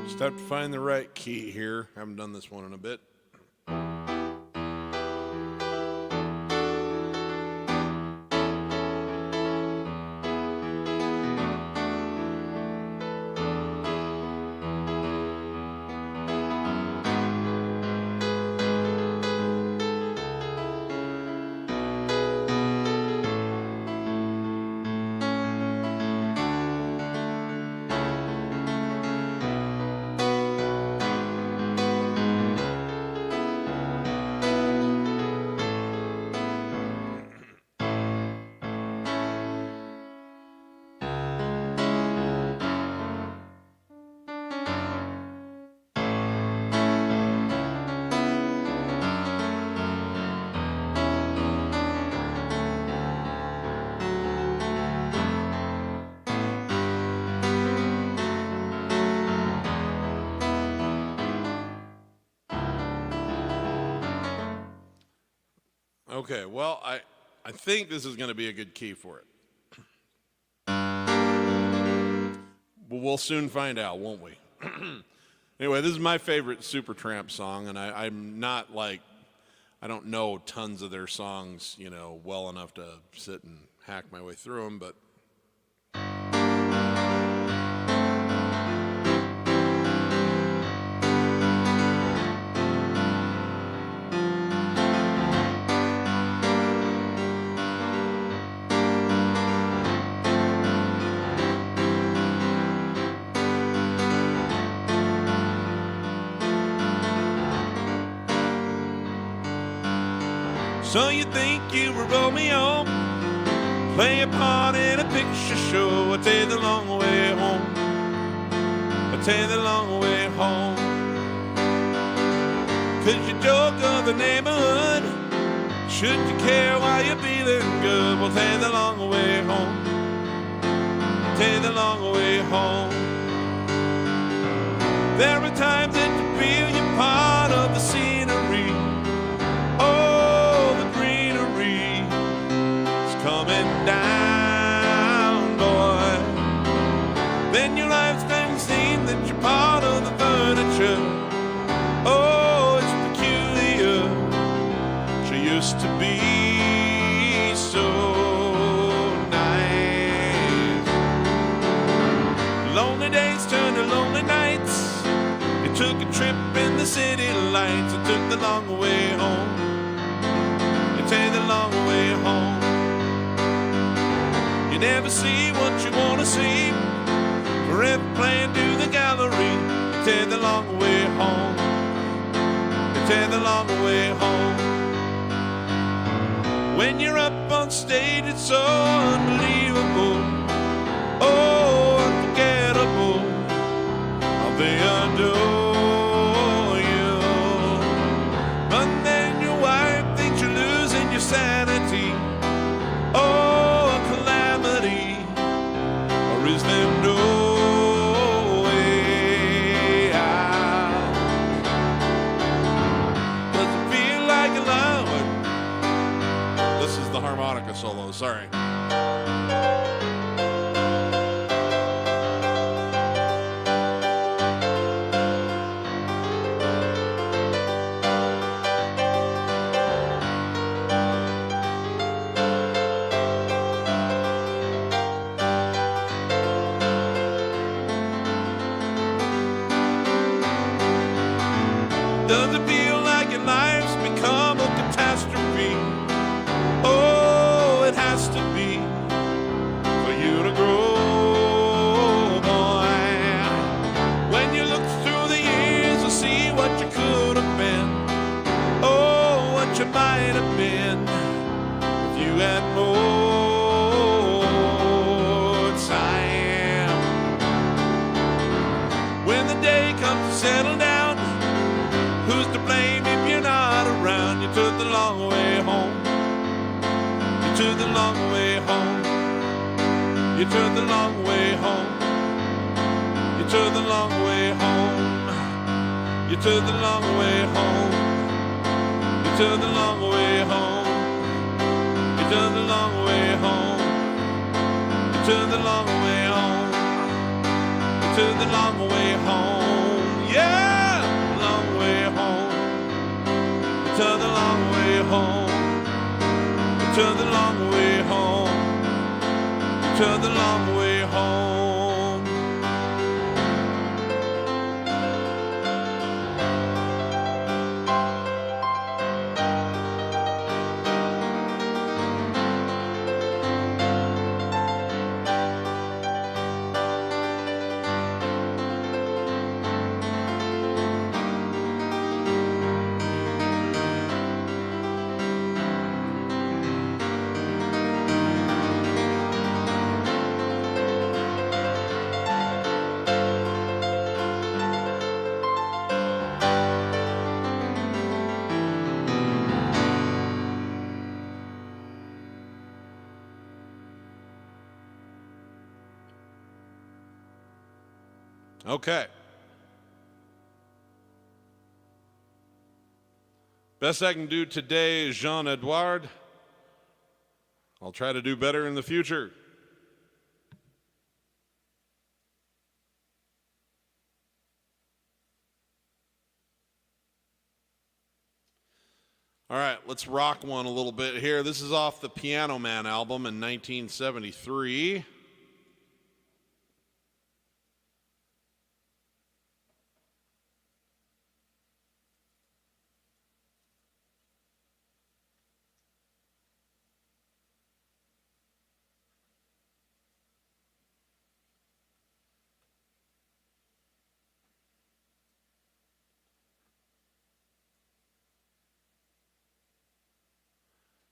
Just have to find the right key here. I haven't done this one in a bit. Okay, well, I think this is going to be a good key for it. But we'll soon find out, won't we? Anyway, this is my favorite Supertramp song, and I'm not like, I don't know tons of their songs, you know, well enough to sit and hack my way through them, but so you think you were Romeo, play a part in a picture show. I take the long way home, I take the long way home. 'Cause you joke of the neighborhood, should you care why you're feeling good? Well, take the long way home, take the long way home. There are times that you feel you're part of the scenery. Coming down, boy. Then your lifetime seems that you're part of the furniture. city lights, I took the long way home. You take the long way home. You never see what you want to see. Forever playing to the gallery. You take the long way home. You take the long way home. When you're up on stage, it's so unbelievable. Oh, unforgettable. How they adore you. But then your wife thinks you're losing your sanity. Oh, a calamity. Or is there no way out? Does it feel like a lie? This is the harmonica solo, sorry. Does it feel like your life's become a catastrophe? Oh, it has to be for you to grow, boy. When you look through the years to see what you could have been, oh, what you might have been if you had more time. When the day comes to settle down, who's to blame if you're not around? You took the long way home. You took the long way home. You took the long way home. You took the long way home. You took the long way home. You took the long way home. You took the long way home. You took the long way home. You took the long way home. Yeah, long way home. You took the long way home. You took the long way home. You took the long way home. Okay. Best I can do today is Jean-Edouard. I'll try to do better in the future. All right, let's rock one a little bit here. This is off the Piano Man album in 1973.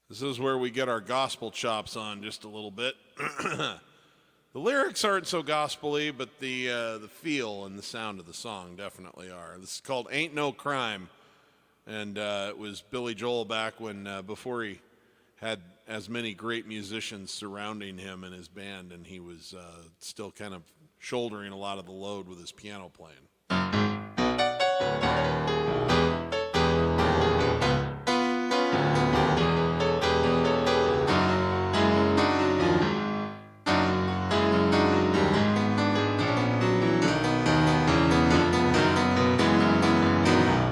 This is where we get our gospel chops on just a little bit. The lyrics aren't so gospel-y, but the feel and the sound of the song definitely are. This is called Ain't No Crime, and it was Billy Joel back when before he had as many great musicians surrounding him and his band, and he was still kind of shouldering a lot of the load with his piano playing.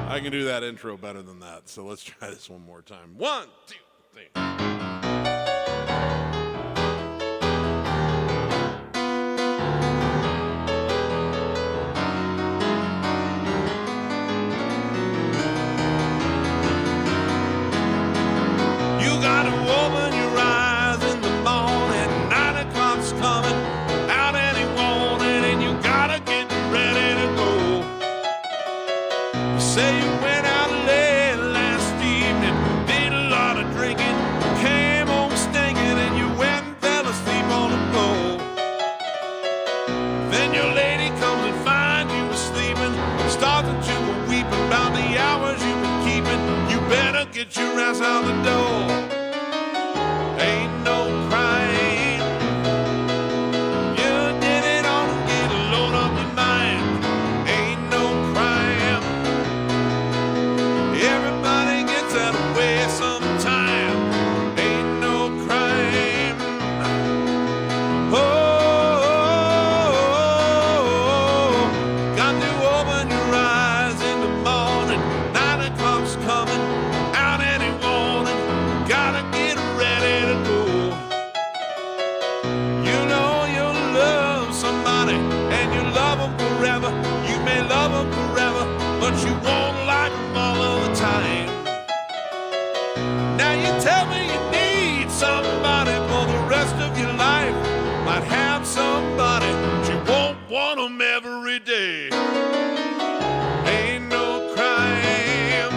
I can do that intro better than that, so let's try this one more time. 1, 2, 3. Say you went out late last evening, did a lot of drinking, came home stinking, and you went and fell asleep on the floor. Then your lady comes and finds you sleeping, starts that you were weeping about the hours you've been keeping. You better get your ass out the door. Ain't no crying. You did it all to get a load off your mind. Ain't no crying. Everybody gets that way sometime. Ain't no crying. Oh, got to open your eyes in the morning. 9 o'clock's coming, out any warning. Gotta get ready to go. You know you'll love somebody and you love them forever. You may love them forever, but you won't like them all of the time. Now you tell me you need somebody for the rest of your life. Might have somebody, but you won't want them every day. Ain't no crying.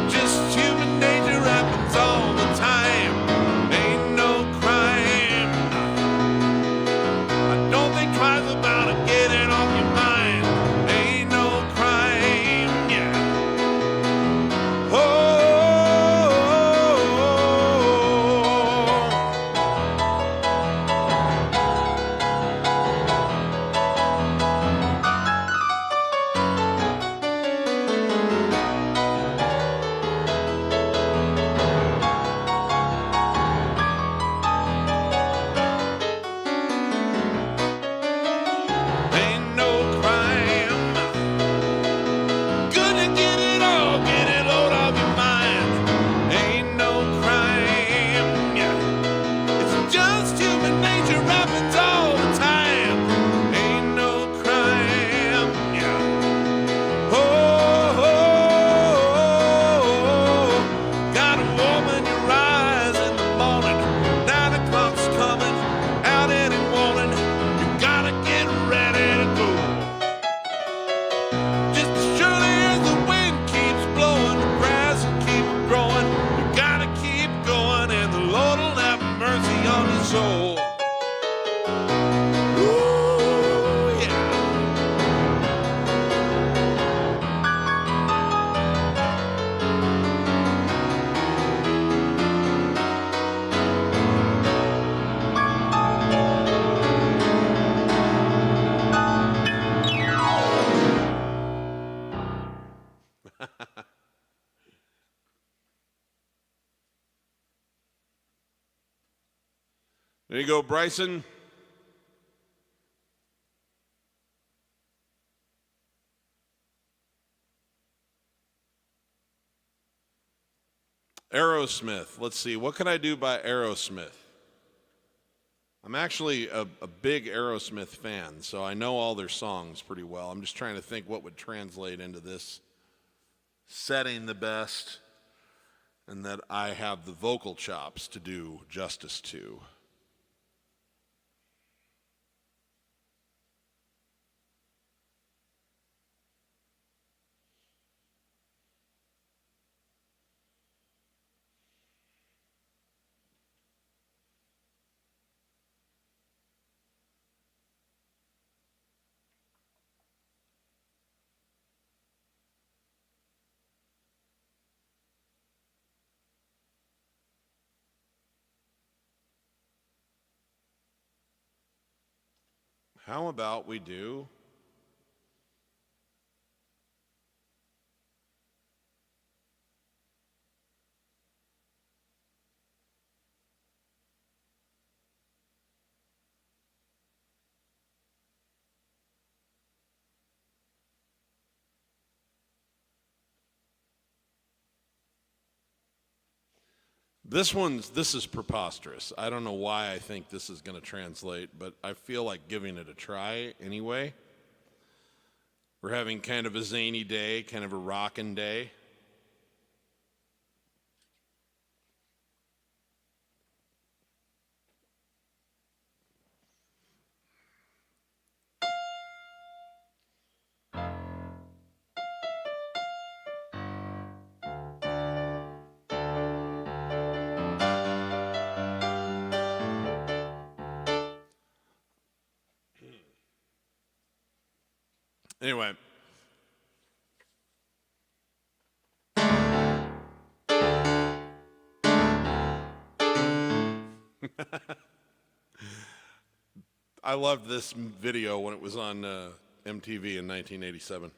Just human nature happens all the time. Ain't no crying. I don't think twice about it, get it off your mind. Ain't no crying, yeah. Oh, ain't no crying. Good to get it all, get it load off your mind. Ain't no crying, yeah. It's just human nature happens all the time. Ain't no crying, yeah. Oh, gotta open your eyes in the morning. 9 o'clock's coming, out any warning. You gotta get ready to go. Just as surely as the wind keeps blowing, the grass will keep growing. You gotta keep going, and the Lord will have mercy on your soul. Ooh, yeah. There you go, Bryson. Aerosmith. Let's see. What can I do by Aerosmith? I'm actually a big Aerosmith fan, so I know all their songs pretty well. I'm just trying to think what would translate into this setting the best and that I have the vocal chops to do justice to. How about we do this is preposterous. I don't know why I think this is going to translate, but I feel like giving it a try anyway. We're having kind of a zany day, kind of a rockin' day. Anyway. I loved this video when it was on MTV in 1987.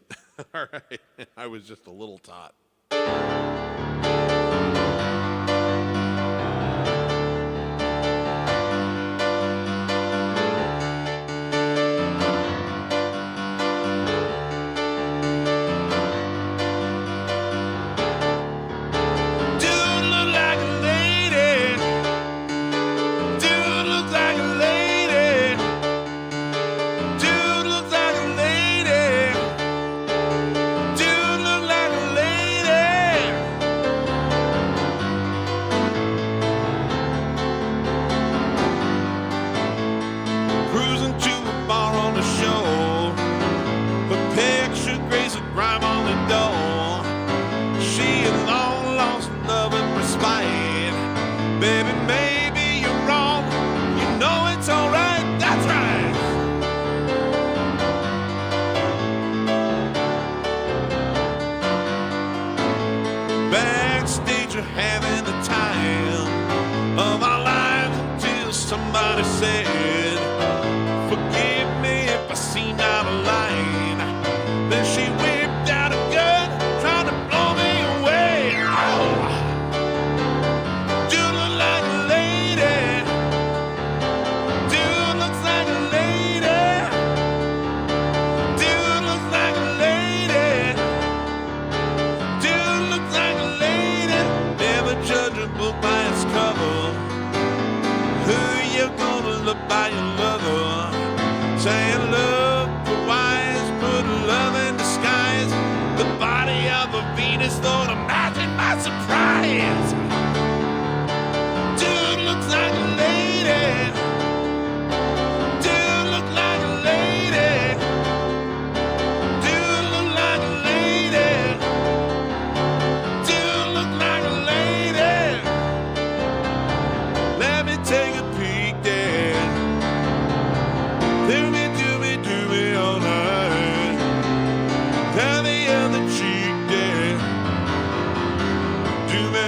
All right. I was just a little tot. Having the time of our lives until somebody said, forgive me if I seem out of line. Then she whipped out a gun, trying to blow me away. Oh. Dude look like a lady. Dude looks like a lady. Dude looks like a lady. Dude looks like a lady. Never judge a book by its cover. Who you gonna look by your lover? Saying love for wise, put love in disguise. The body of a Venus, Lord, imagine my surprise. Dude looks like a lady. Dude look like a lady. Dude look like a lady. Dude look like a lady. Let me take a peek there. Do me all night. Down the other cheek there. Do me.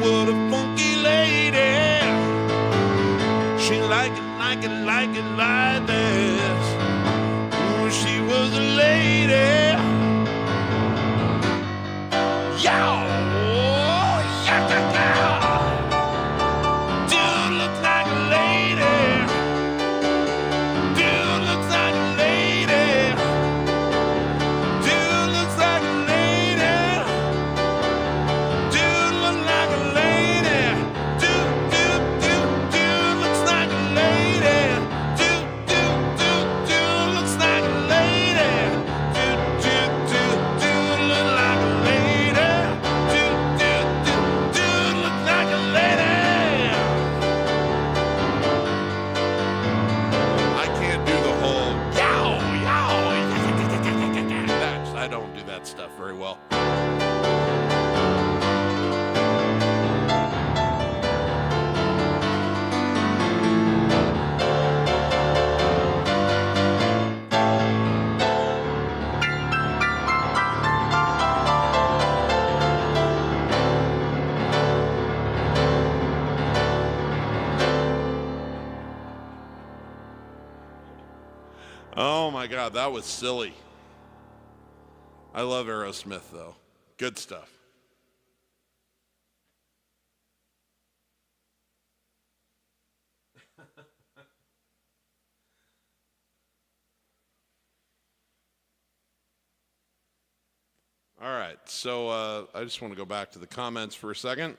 What a funky lady. She like it like this. Ooh, she was a lady. Yo, yeah. Dude looks like a lady. Dude looks like a lady. Dude looks like a lady. Dude look like a lady. Dude looks like a lady. Dude looks like a lady. Dude look like a lady. Dude look like a lady. I can't do the whole yow. I don't do that stuff very well. Oh my God, that was silly. I love Aerosmith though. Good stuff. All right, so I just want to go back to the comments for a second,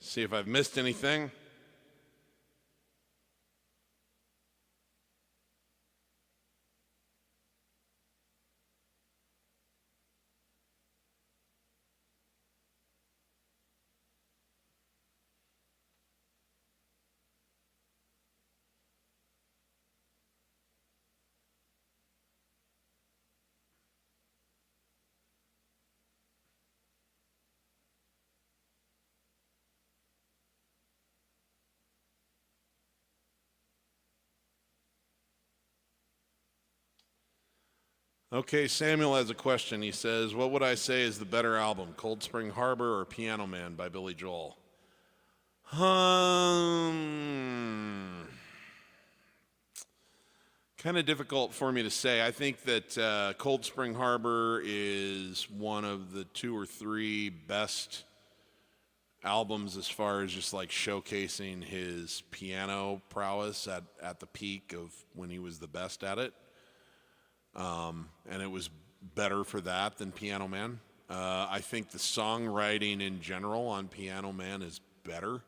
see if I've missed anything. Okay, Samuel has a question. He says, what would I say is the better album, Cold Spring Harbor or Piano Man by Billy Joel? Kind of difficult for me to say. I think that Cold Spring Harbor is one of the two or three best albums as far as just like showcasing his piano prowess at the peak of when he was the best at it. And it was better for that than Piano Man. I think the songwriting in general on Piano Man is better.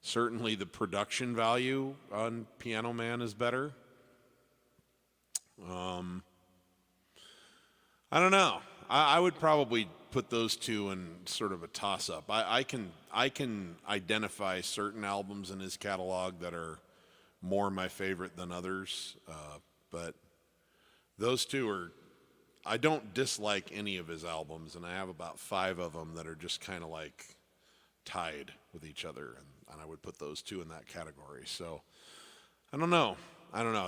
Certainly the production value on Piano Man is better. I don't know. I would probably put those two in sort of a toss-up. I can identify certain albums in his catalog that are more my favorite than others, but those two are. I don't dislike any of his albums, and I have about 5 of them that are just kind of like tied with each other, and I would put those two in that category. So I don't know.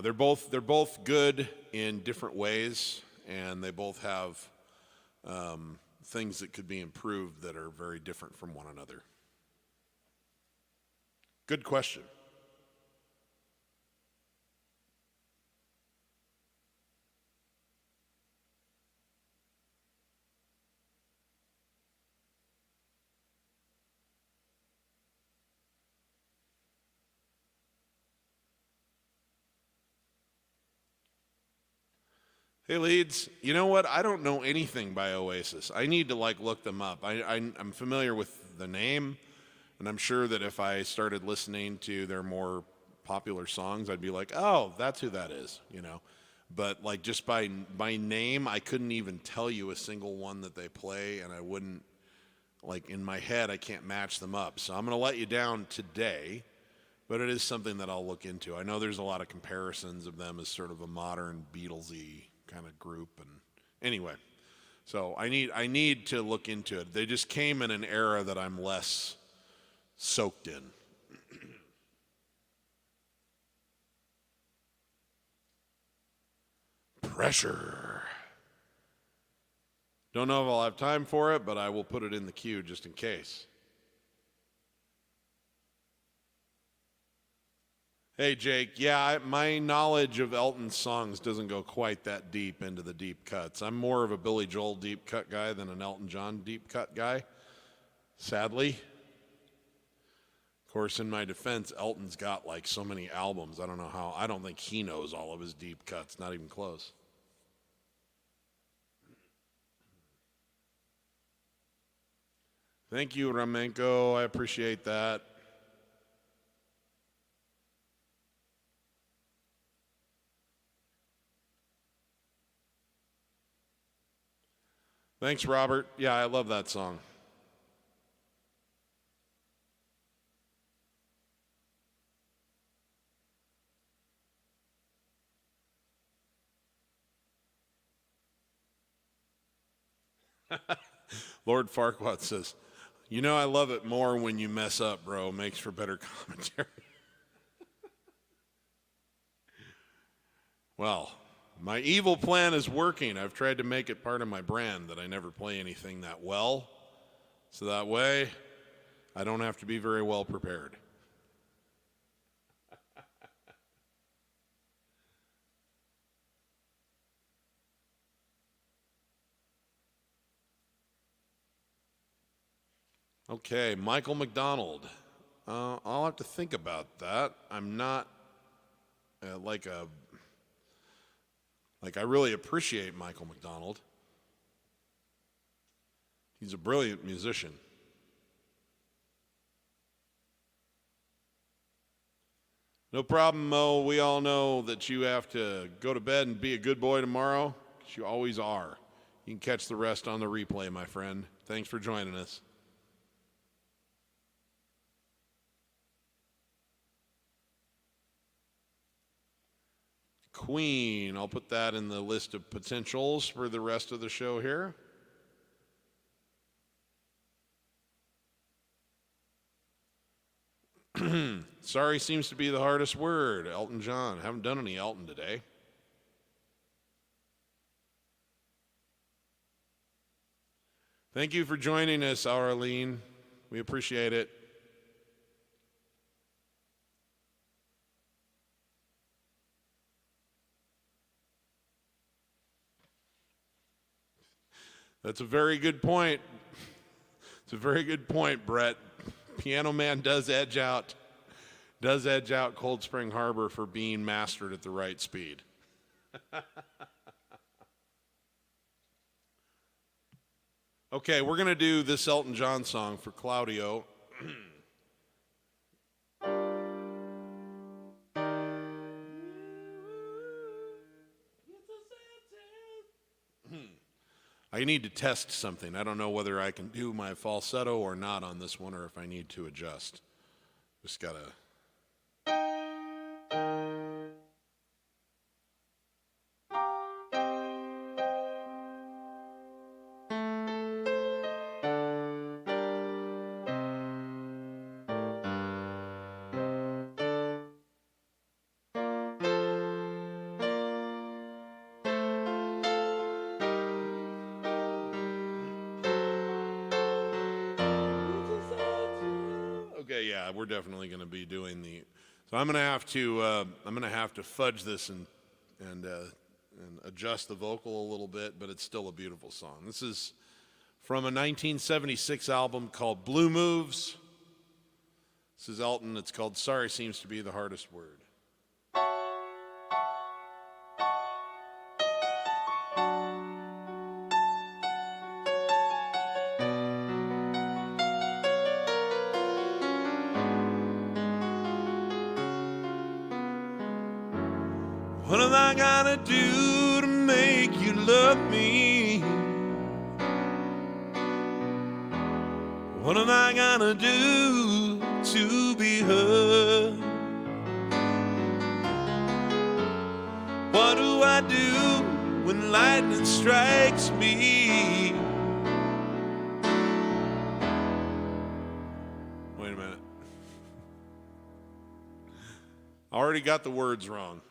They're both good in different ways, and they both have things that could be improved that are very different from one another. Good question. Hey Leeds, you know what? I don't know anything by Oasis. I need to like look them up. I'm familiar with the name, and I'm sure that if I started listening to their more popular songs, I'd be like, oh, that's who that is, you know. But like just by name, I couldn't even tell you a single one that they play, and I wouldn't like in my head I can't match them up. So I'm gonna let you down today, but it is something that I'll look into. I know there's a lot of comparisons of them as sort of a modern Beatlesy kind of group, and anyway, so I need to look into it. They just came in an era that I'm less soaked in. Pressure. Don't know if I'll have time for it, but I will put it in the queue just in case. Hey, Jake. Yeah, my knowledge of Elton's songs doesn't go quite that deep into the deep cuts. I'm more of a Billy Joel deep cut guy than an Elton John deep cut guy, sadly. Of course, in my defense, Elton's got like so many albums. I don't know how. I don't think he knows all of his deep cuts, not even close. Thank you, Ramenko. I appreciate that. Thanks, Robert. Yeah, I love that song. Lord Farquaad says, you know I love it more when you mess up, bro. Makes for better commentary. Well, my evil plan is working. I've tried to make it part of my brand that I never play anything that well, so that way I don't have to be very well prepared. Okay, Michael McDonald. I'll have to think about that. I'm not like I really appreciate Michael McDonald. He's a brilliant musician. No problem, Mo. We all know that you have to go to bed and be a good boy tomorrow, because you always are. You can catch the rest on the replay, my friend. Thanks for joining us. Queen. I'll put that in the list of potentials for the rest of the show here. Sorry seems to be the hardest word. Elton John. Haven't done any Elton today. Thank you for joining us, Arlene. We appreciate it. That's a very good point. It's a very good point, Brett. Piano Man does edge out Cold Spring Harbor for being mastered at the right speed. Okay, we're going to do this Elton John song for Claudio. I need to test something. I don't know whether I can do my falsetto or not on this one, or if I need to adjust. Just gotta. Okay, yeah, we're definitely going to be doing the. So I'm going to have to fudge this and adjust the vocal a little bit, but it's still a beautiful song. This is from a 1976 album called Blue Moves. This is Elton. It's called Sorry Seems to Be the Hardest Word. What am I gonna do to make you love me? What am I gonna do to be heard? What do I do when lightning strikes me? Wait a minute. I already got the words wrong.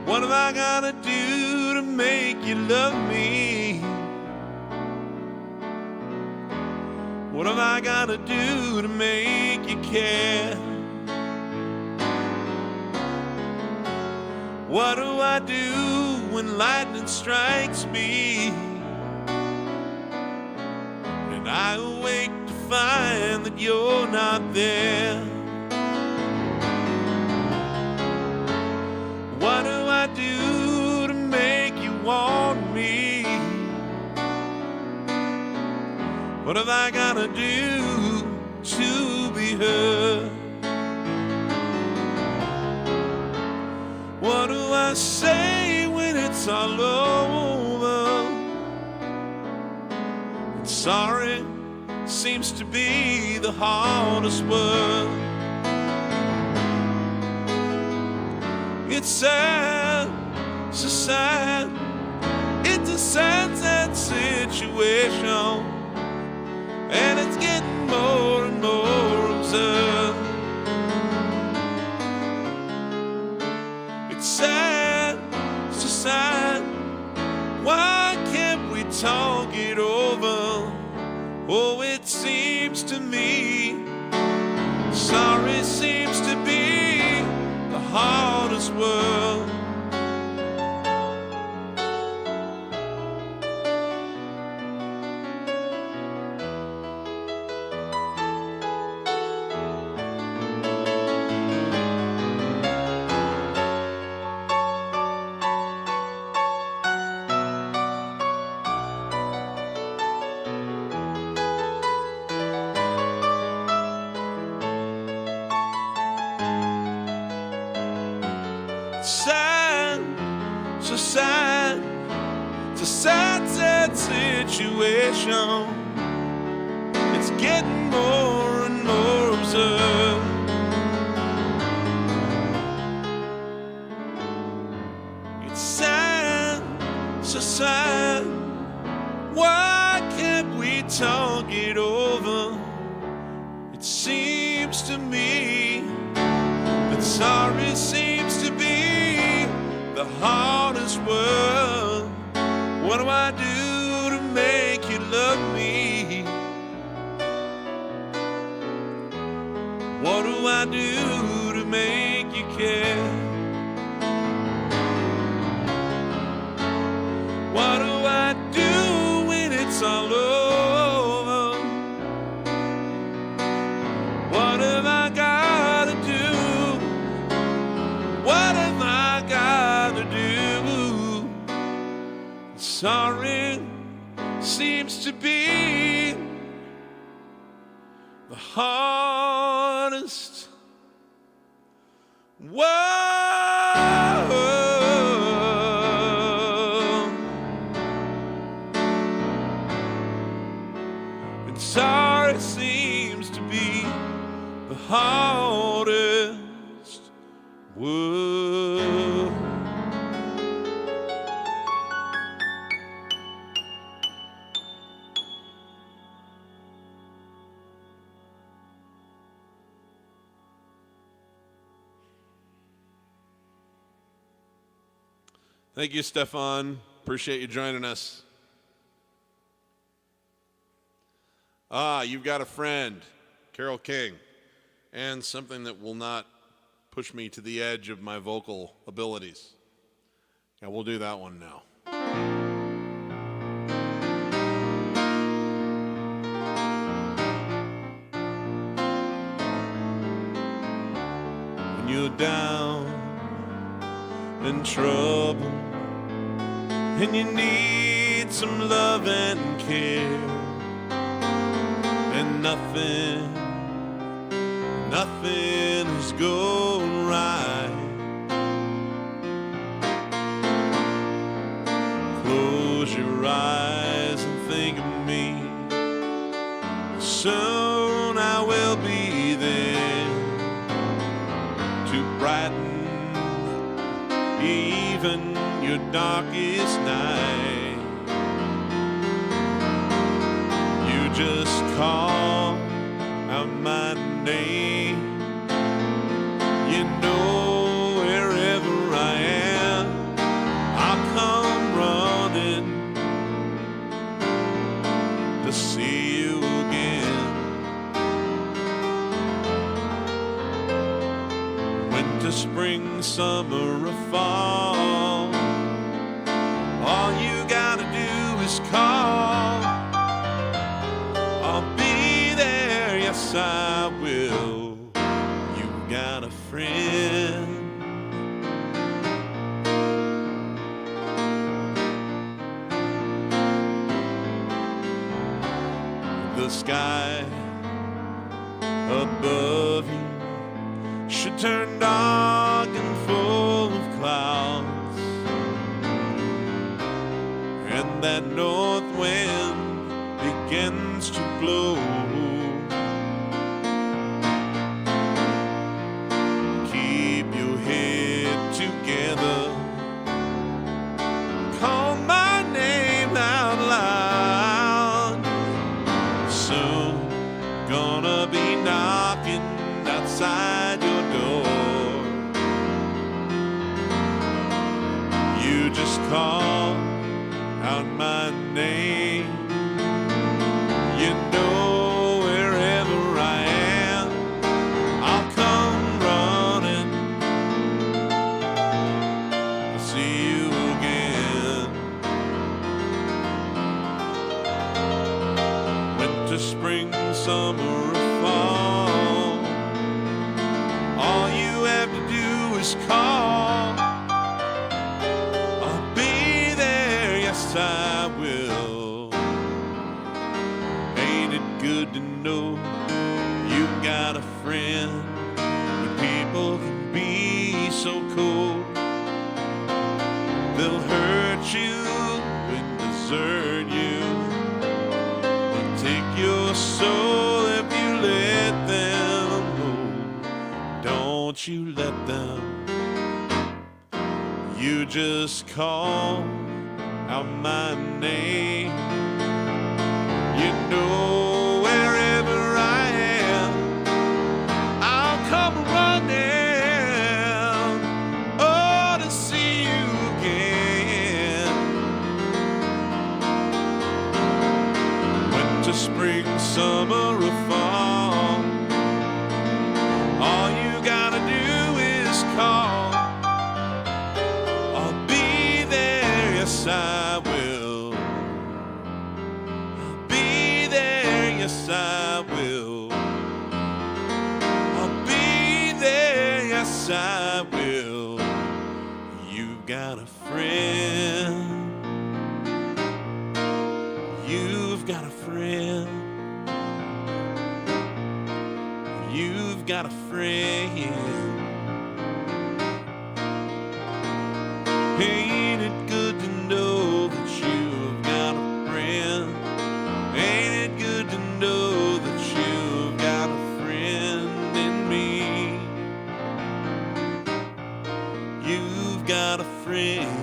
What am I gonna do to make you love me? What am I gonna do to make you care? What do I do when lightning strikes me? And I awake to find that you're not there. What do I do to make you want me? What have I gotta do to be heard? What do I say when it's all over? And sorry seems to be the hardest word. It's sad, so sad. It's a sad, sad situation, and it's getting more and more absurd. It's sad, so sad. Why can't we talk it over? Oh, it seems to me sorry seems to be the hardest word. Sad, so sad. It's a sad, sad situation. It's getting more and more absurd. It's sad, so sad. Why can't we talk it over? It seems to me that sorry seems to be the hardest word. What do I do to make you I do to make you care? What do I do when it's all over? What have I got to do? What have I got to do? Sorry seems to be the hardest. Whoa. And sorry seems to be the hardest word. Thank you, Stefan. Appreciate you joining us. You've got a friend, Carole King, and something that will not push me to the edge of my vocal abilities. Yeah, we'll do that one now. When you're down in trouble and you need some love and care, and nothing is going right, close your eyes and think of me. Soon I will be there to brighten even your darkest night. You just call out my name. You know wherever I am, I'll come running to see you again. Winter, spring, summer, or fall, all you gotta do is call. I'll be there, yes I will. You got a friend. The sky above you should turn dark and full of clouds, and that north wind begins to blow. Keep your head together, call my name out loud. Soon gonna be knocking outside your door. You just call out my name. You know wherever I am, I'll come running to see you again. Winter, spring, summer, or fall, all you have to do is call. I'll be there, yes I will. Ain't it good to know you got a friend? When people can be so cold, they'll hurt you and desert you, they'll take your soul if you let them go. Don't you let them. You just call out my name. You know wherever I am, I'll come running, oh, to see you again. Winter, spring, summer, or fall, all call, I'll be there, yes I will. I'll be there, yes I will. I'll be there, yes I will. You've got a friend. You've got a friend. You've got a friend. Ain't it good to know that you've got a friend? Ain't it good to know that you've got a friend in me? You've got a friend.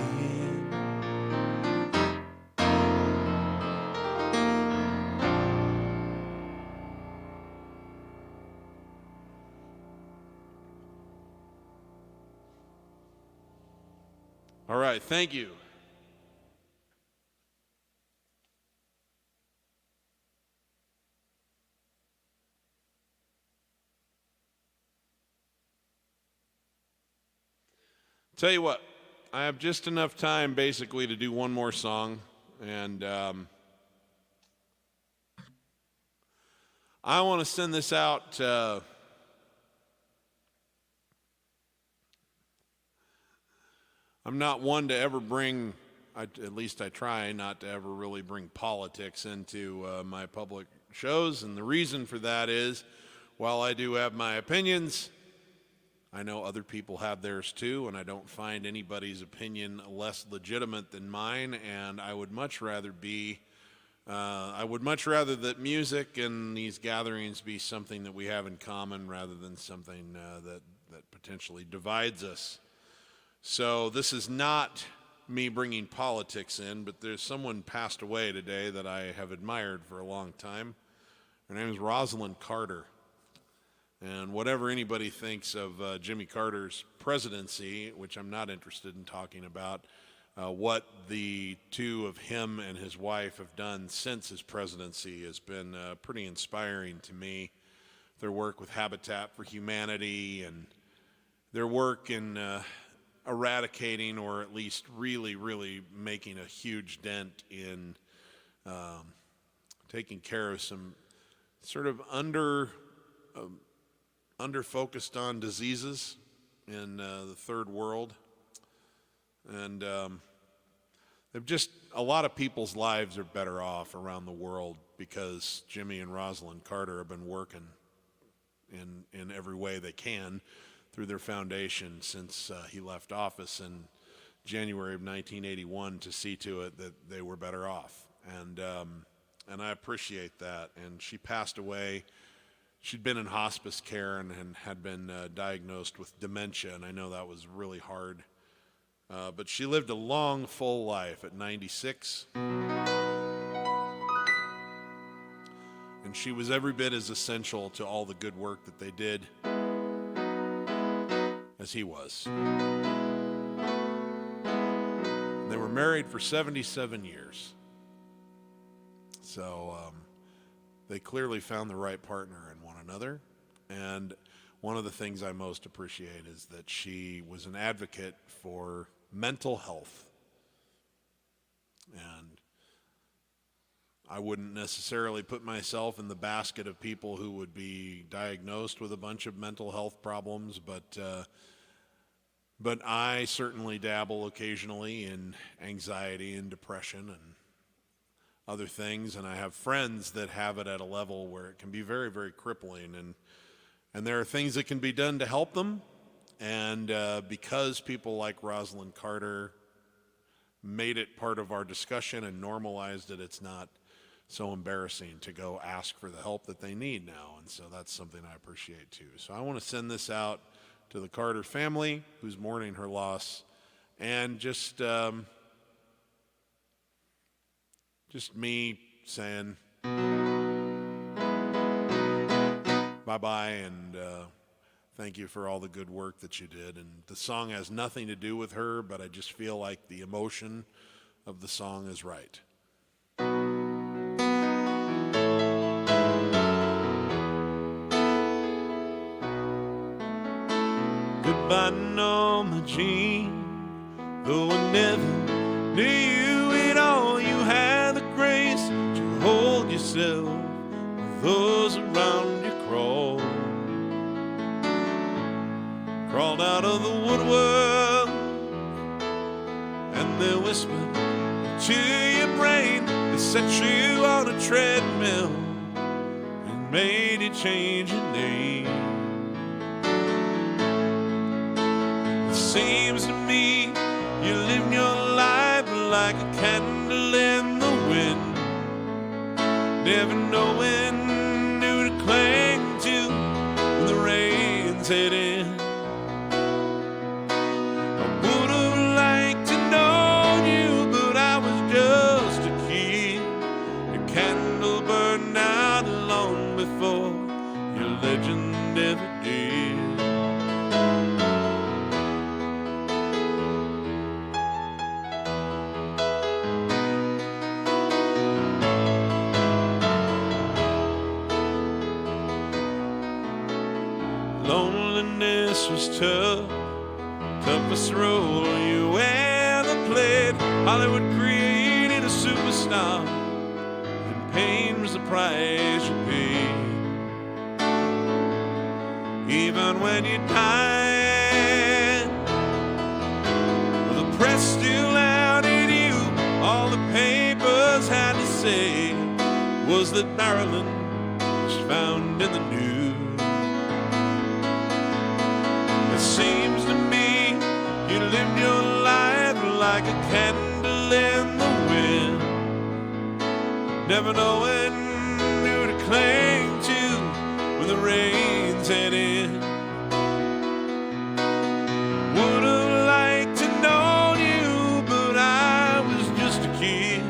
All right, thank you. Tell you what, I have just enough time basically to do one more song, and I want to send this out. I'm not one to ever bring, at least I try not to ever really bring politics into my public shows, and the reason for that is, while I do have my opinions, I know other people have theirs too, and I don't find anybody's opinion less legitimate than mine, and I would much rather that music and these gatherings be something that we have in common rather than something that potentially divides us. So this is not me bringing politics in, but there's someone passed away today that I have admired for a long time. Her name is Rosalind Carter. And whatever anybody thinks of Jimmy Carter's presidency, which I'm not interested in talking about, what the two of him and his wife have done since his presidency has been pretty inspiring to me. Their work with Habitat for Humanity and their work in eradicating, or at least really making a huge dent in taking care of some sort of under-focused on diseases in the third world. And they've just, a lot of people's lives are better off around the world because Jimmy and Rosalind Carter have been working in every way they can through their foundation since he left office in January of 1981 to see to it that they were better off. And I appreciate that. And she passed away. She'd been in hospice care and had been diagnosed with dementia, and I know that was really hard. But she lived a long, full life at 96. And she was every bit as essential to all the good work that they did as he was. They were married for 77 years. So they clearly found the right partner in one another. And one of the things I most appreciate is that she was an advocate for mental health. And I wouldn't necessarily put myself in the basket of people who would be diagnosed with a bunch of mental health problems, but I certainly dabble occasionally in anxiety and depression and other things, and I have friends that have it at a level where it can be very, very crippling, and there are things that can be done to help them, and because people like Rosalind Carter made it part of our discussion and normalized it, it's not so embarrassing to go ask for the help that they need now, and so that's something I appreciate too. So I want to send this out to the Carter family who's mourning her loss, and just me saying bye-bye and thank you for all the good work that you did. And the song has nothing to do with her, but I just feel like the emotion of the song is right. Goodbye. Goodbye, Norma Jean. Though I never knew you at all, you had the grace to hold yourself with those around you crawled. Crawled out of the woodwork, and they whispered to your brain. They set you on a treadmill and made you change your name. It seems to me you live your life like a candle in the wind, never knowing who to cling to when the rains hit in. I would have liked to know you, but I was just a kid. Your candle burned out long before your legend ever did. Loneliness was tough, toughest role you ever played. Hollywood created a superstar, and pain was the price you paid. Even when you died, the press still outed you. All the papers had to say was that Marilyn was found in the news. It seems to me you lived your life like a candle in the wind, never knowing who to cling to when the rains set in. Would have liked to know you, but I was just a kid.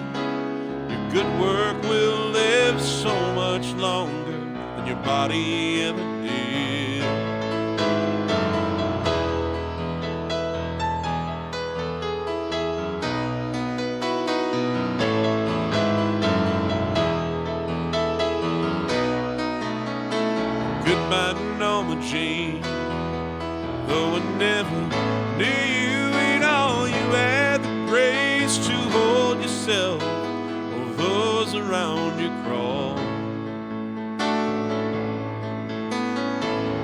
Your good work will live so much longer than your body ever did. Goodbye, Norma Jean. Though I never knew you at all, you had the grace to hold yourself while those around you crawl.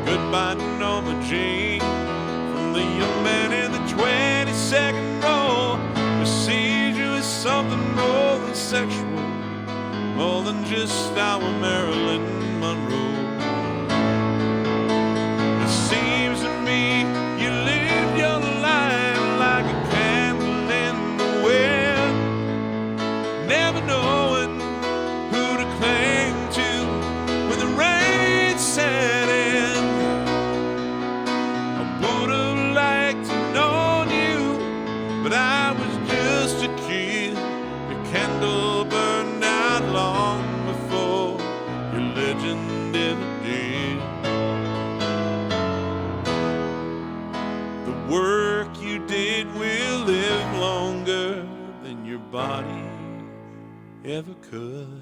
Goodbye, Norma Jean. From the young man in the 22nd row, procedure is something more than sexual, more than just our Marilyn Monroe. Seems to me you lived your life like a candle in the wind, never knowing who to cling to when the rain set in. I would have liked to know you, but I was just a kid. Your candle burned out long before your legend ever did. Work you did will live longer than your body ever could.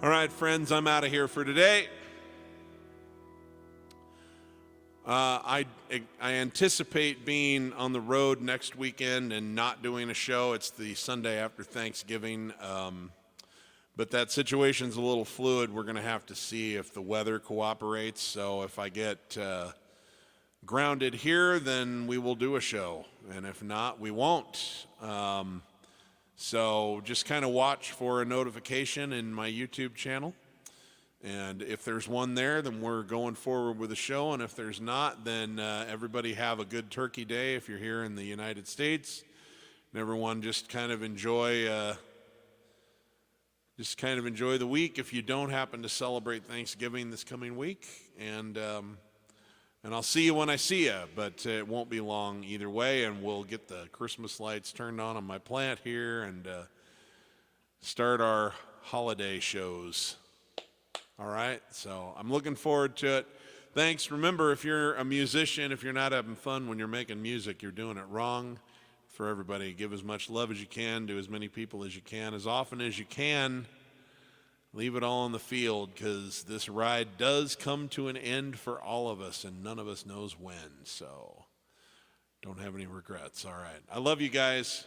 All right, friends, I'm out of here for today. I anticipate being on the road next weekend and not doing a show. It's the Sunday after Thanksgiving, but that situation's a little fluid. We're going to have to see if the weather cooperates. So if I get grounded here, then we will do a show, and if not, we won't. So just kind of watch for a notification in my YouTube channel. And if there's one there, then we're going forward with the show. And if there's not, then everybody have a good Turkey Day if you're here in the United States. And everyone just kind of enjoy the week if you don't happen to celebrate Thanksgiving this coming week. And I'll see you when I see you, but it won't be long either way. And we'll get the Christmas lights turned on my plant here and start our holiday shows. All right, so I'm looking forward to it. Thanks. Remember, if you're a musician, if you're not having fun when you're making music, you're doing it wrong. for everybody. Give as much love as you can to as many people as you can, as often as you can. Leave it all on the field, because this ride does come to an end for all of us, and none of us knows when. So don't have any regrets. All right. I love you guys.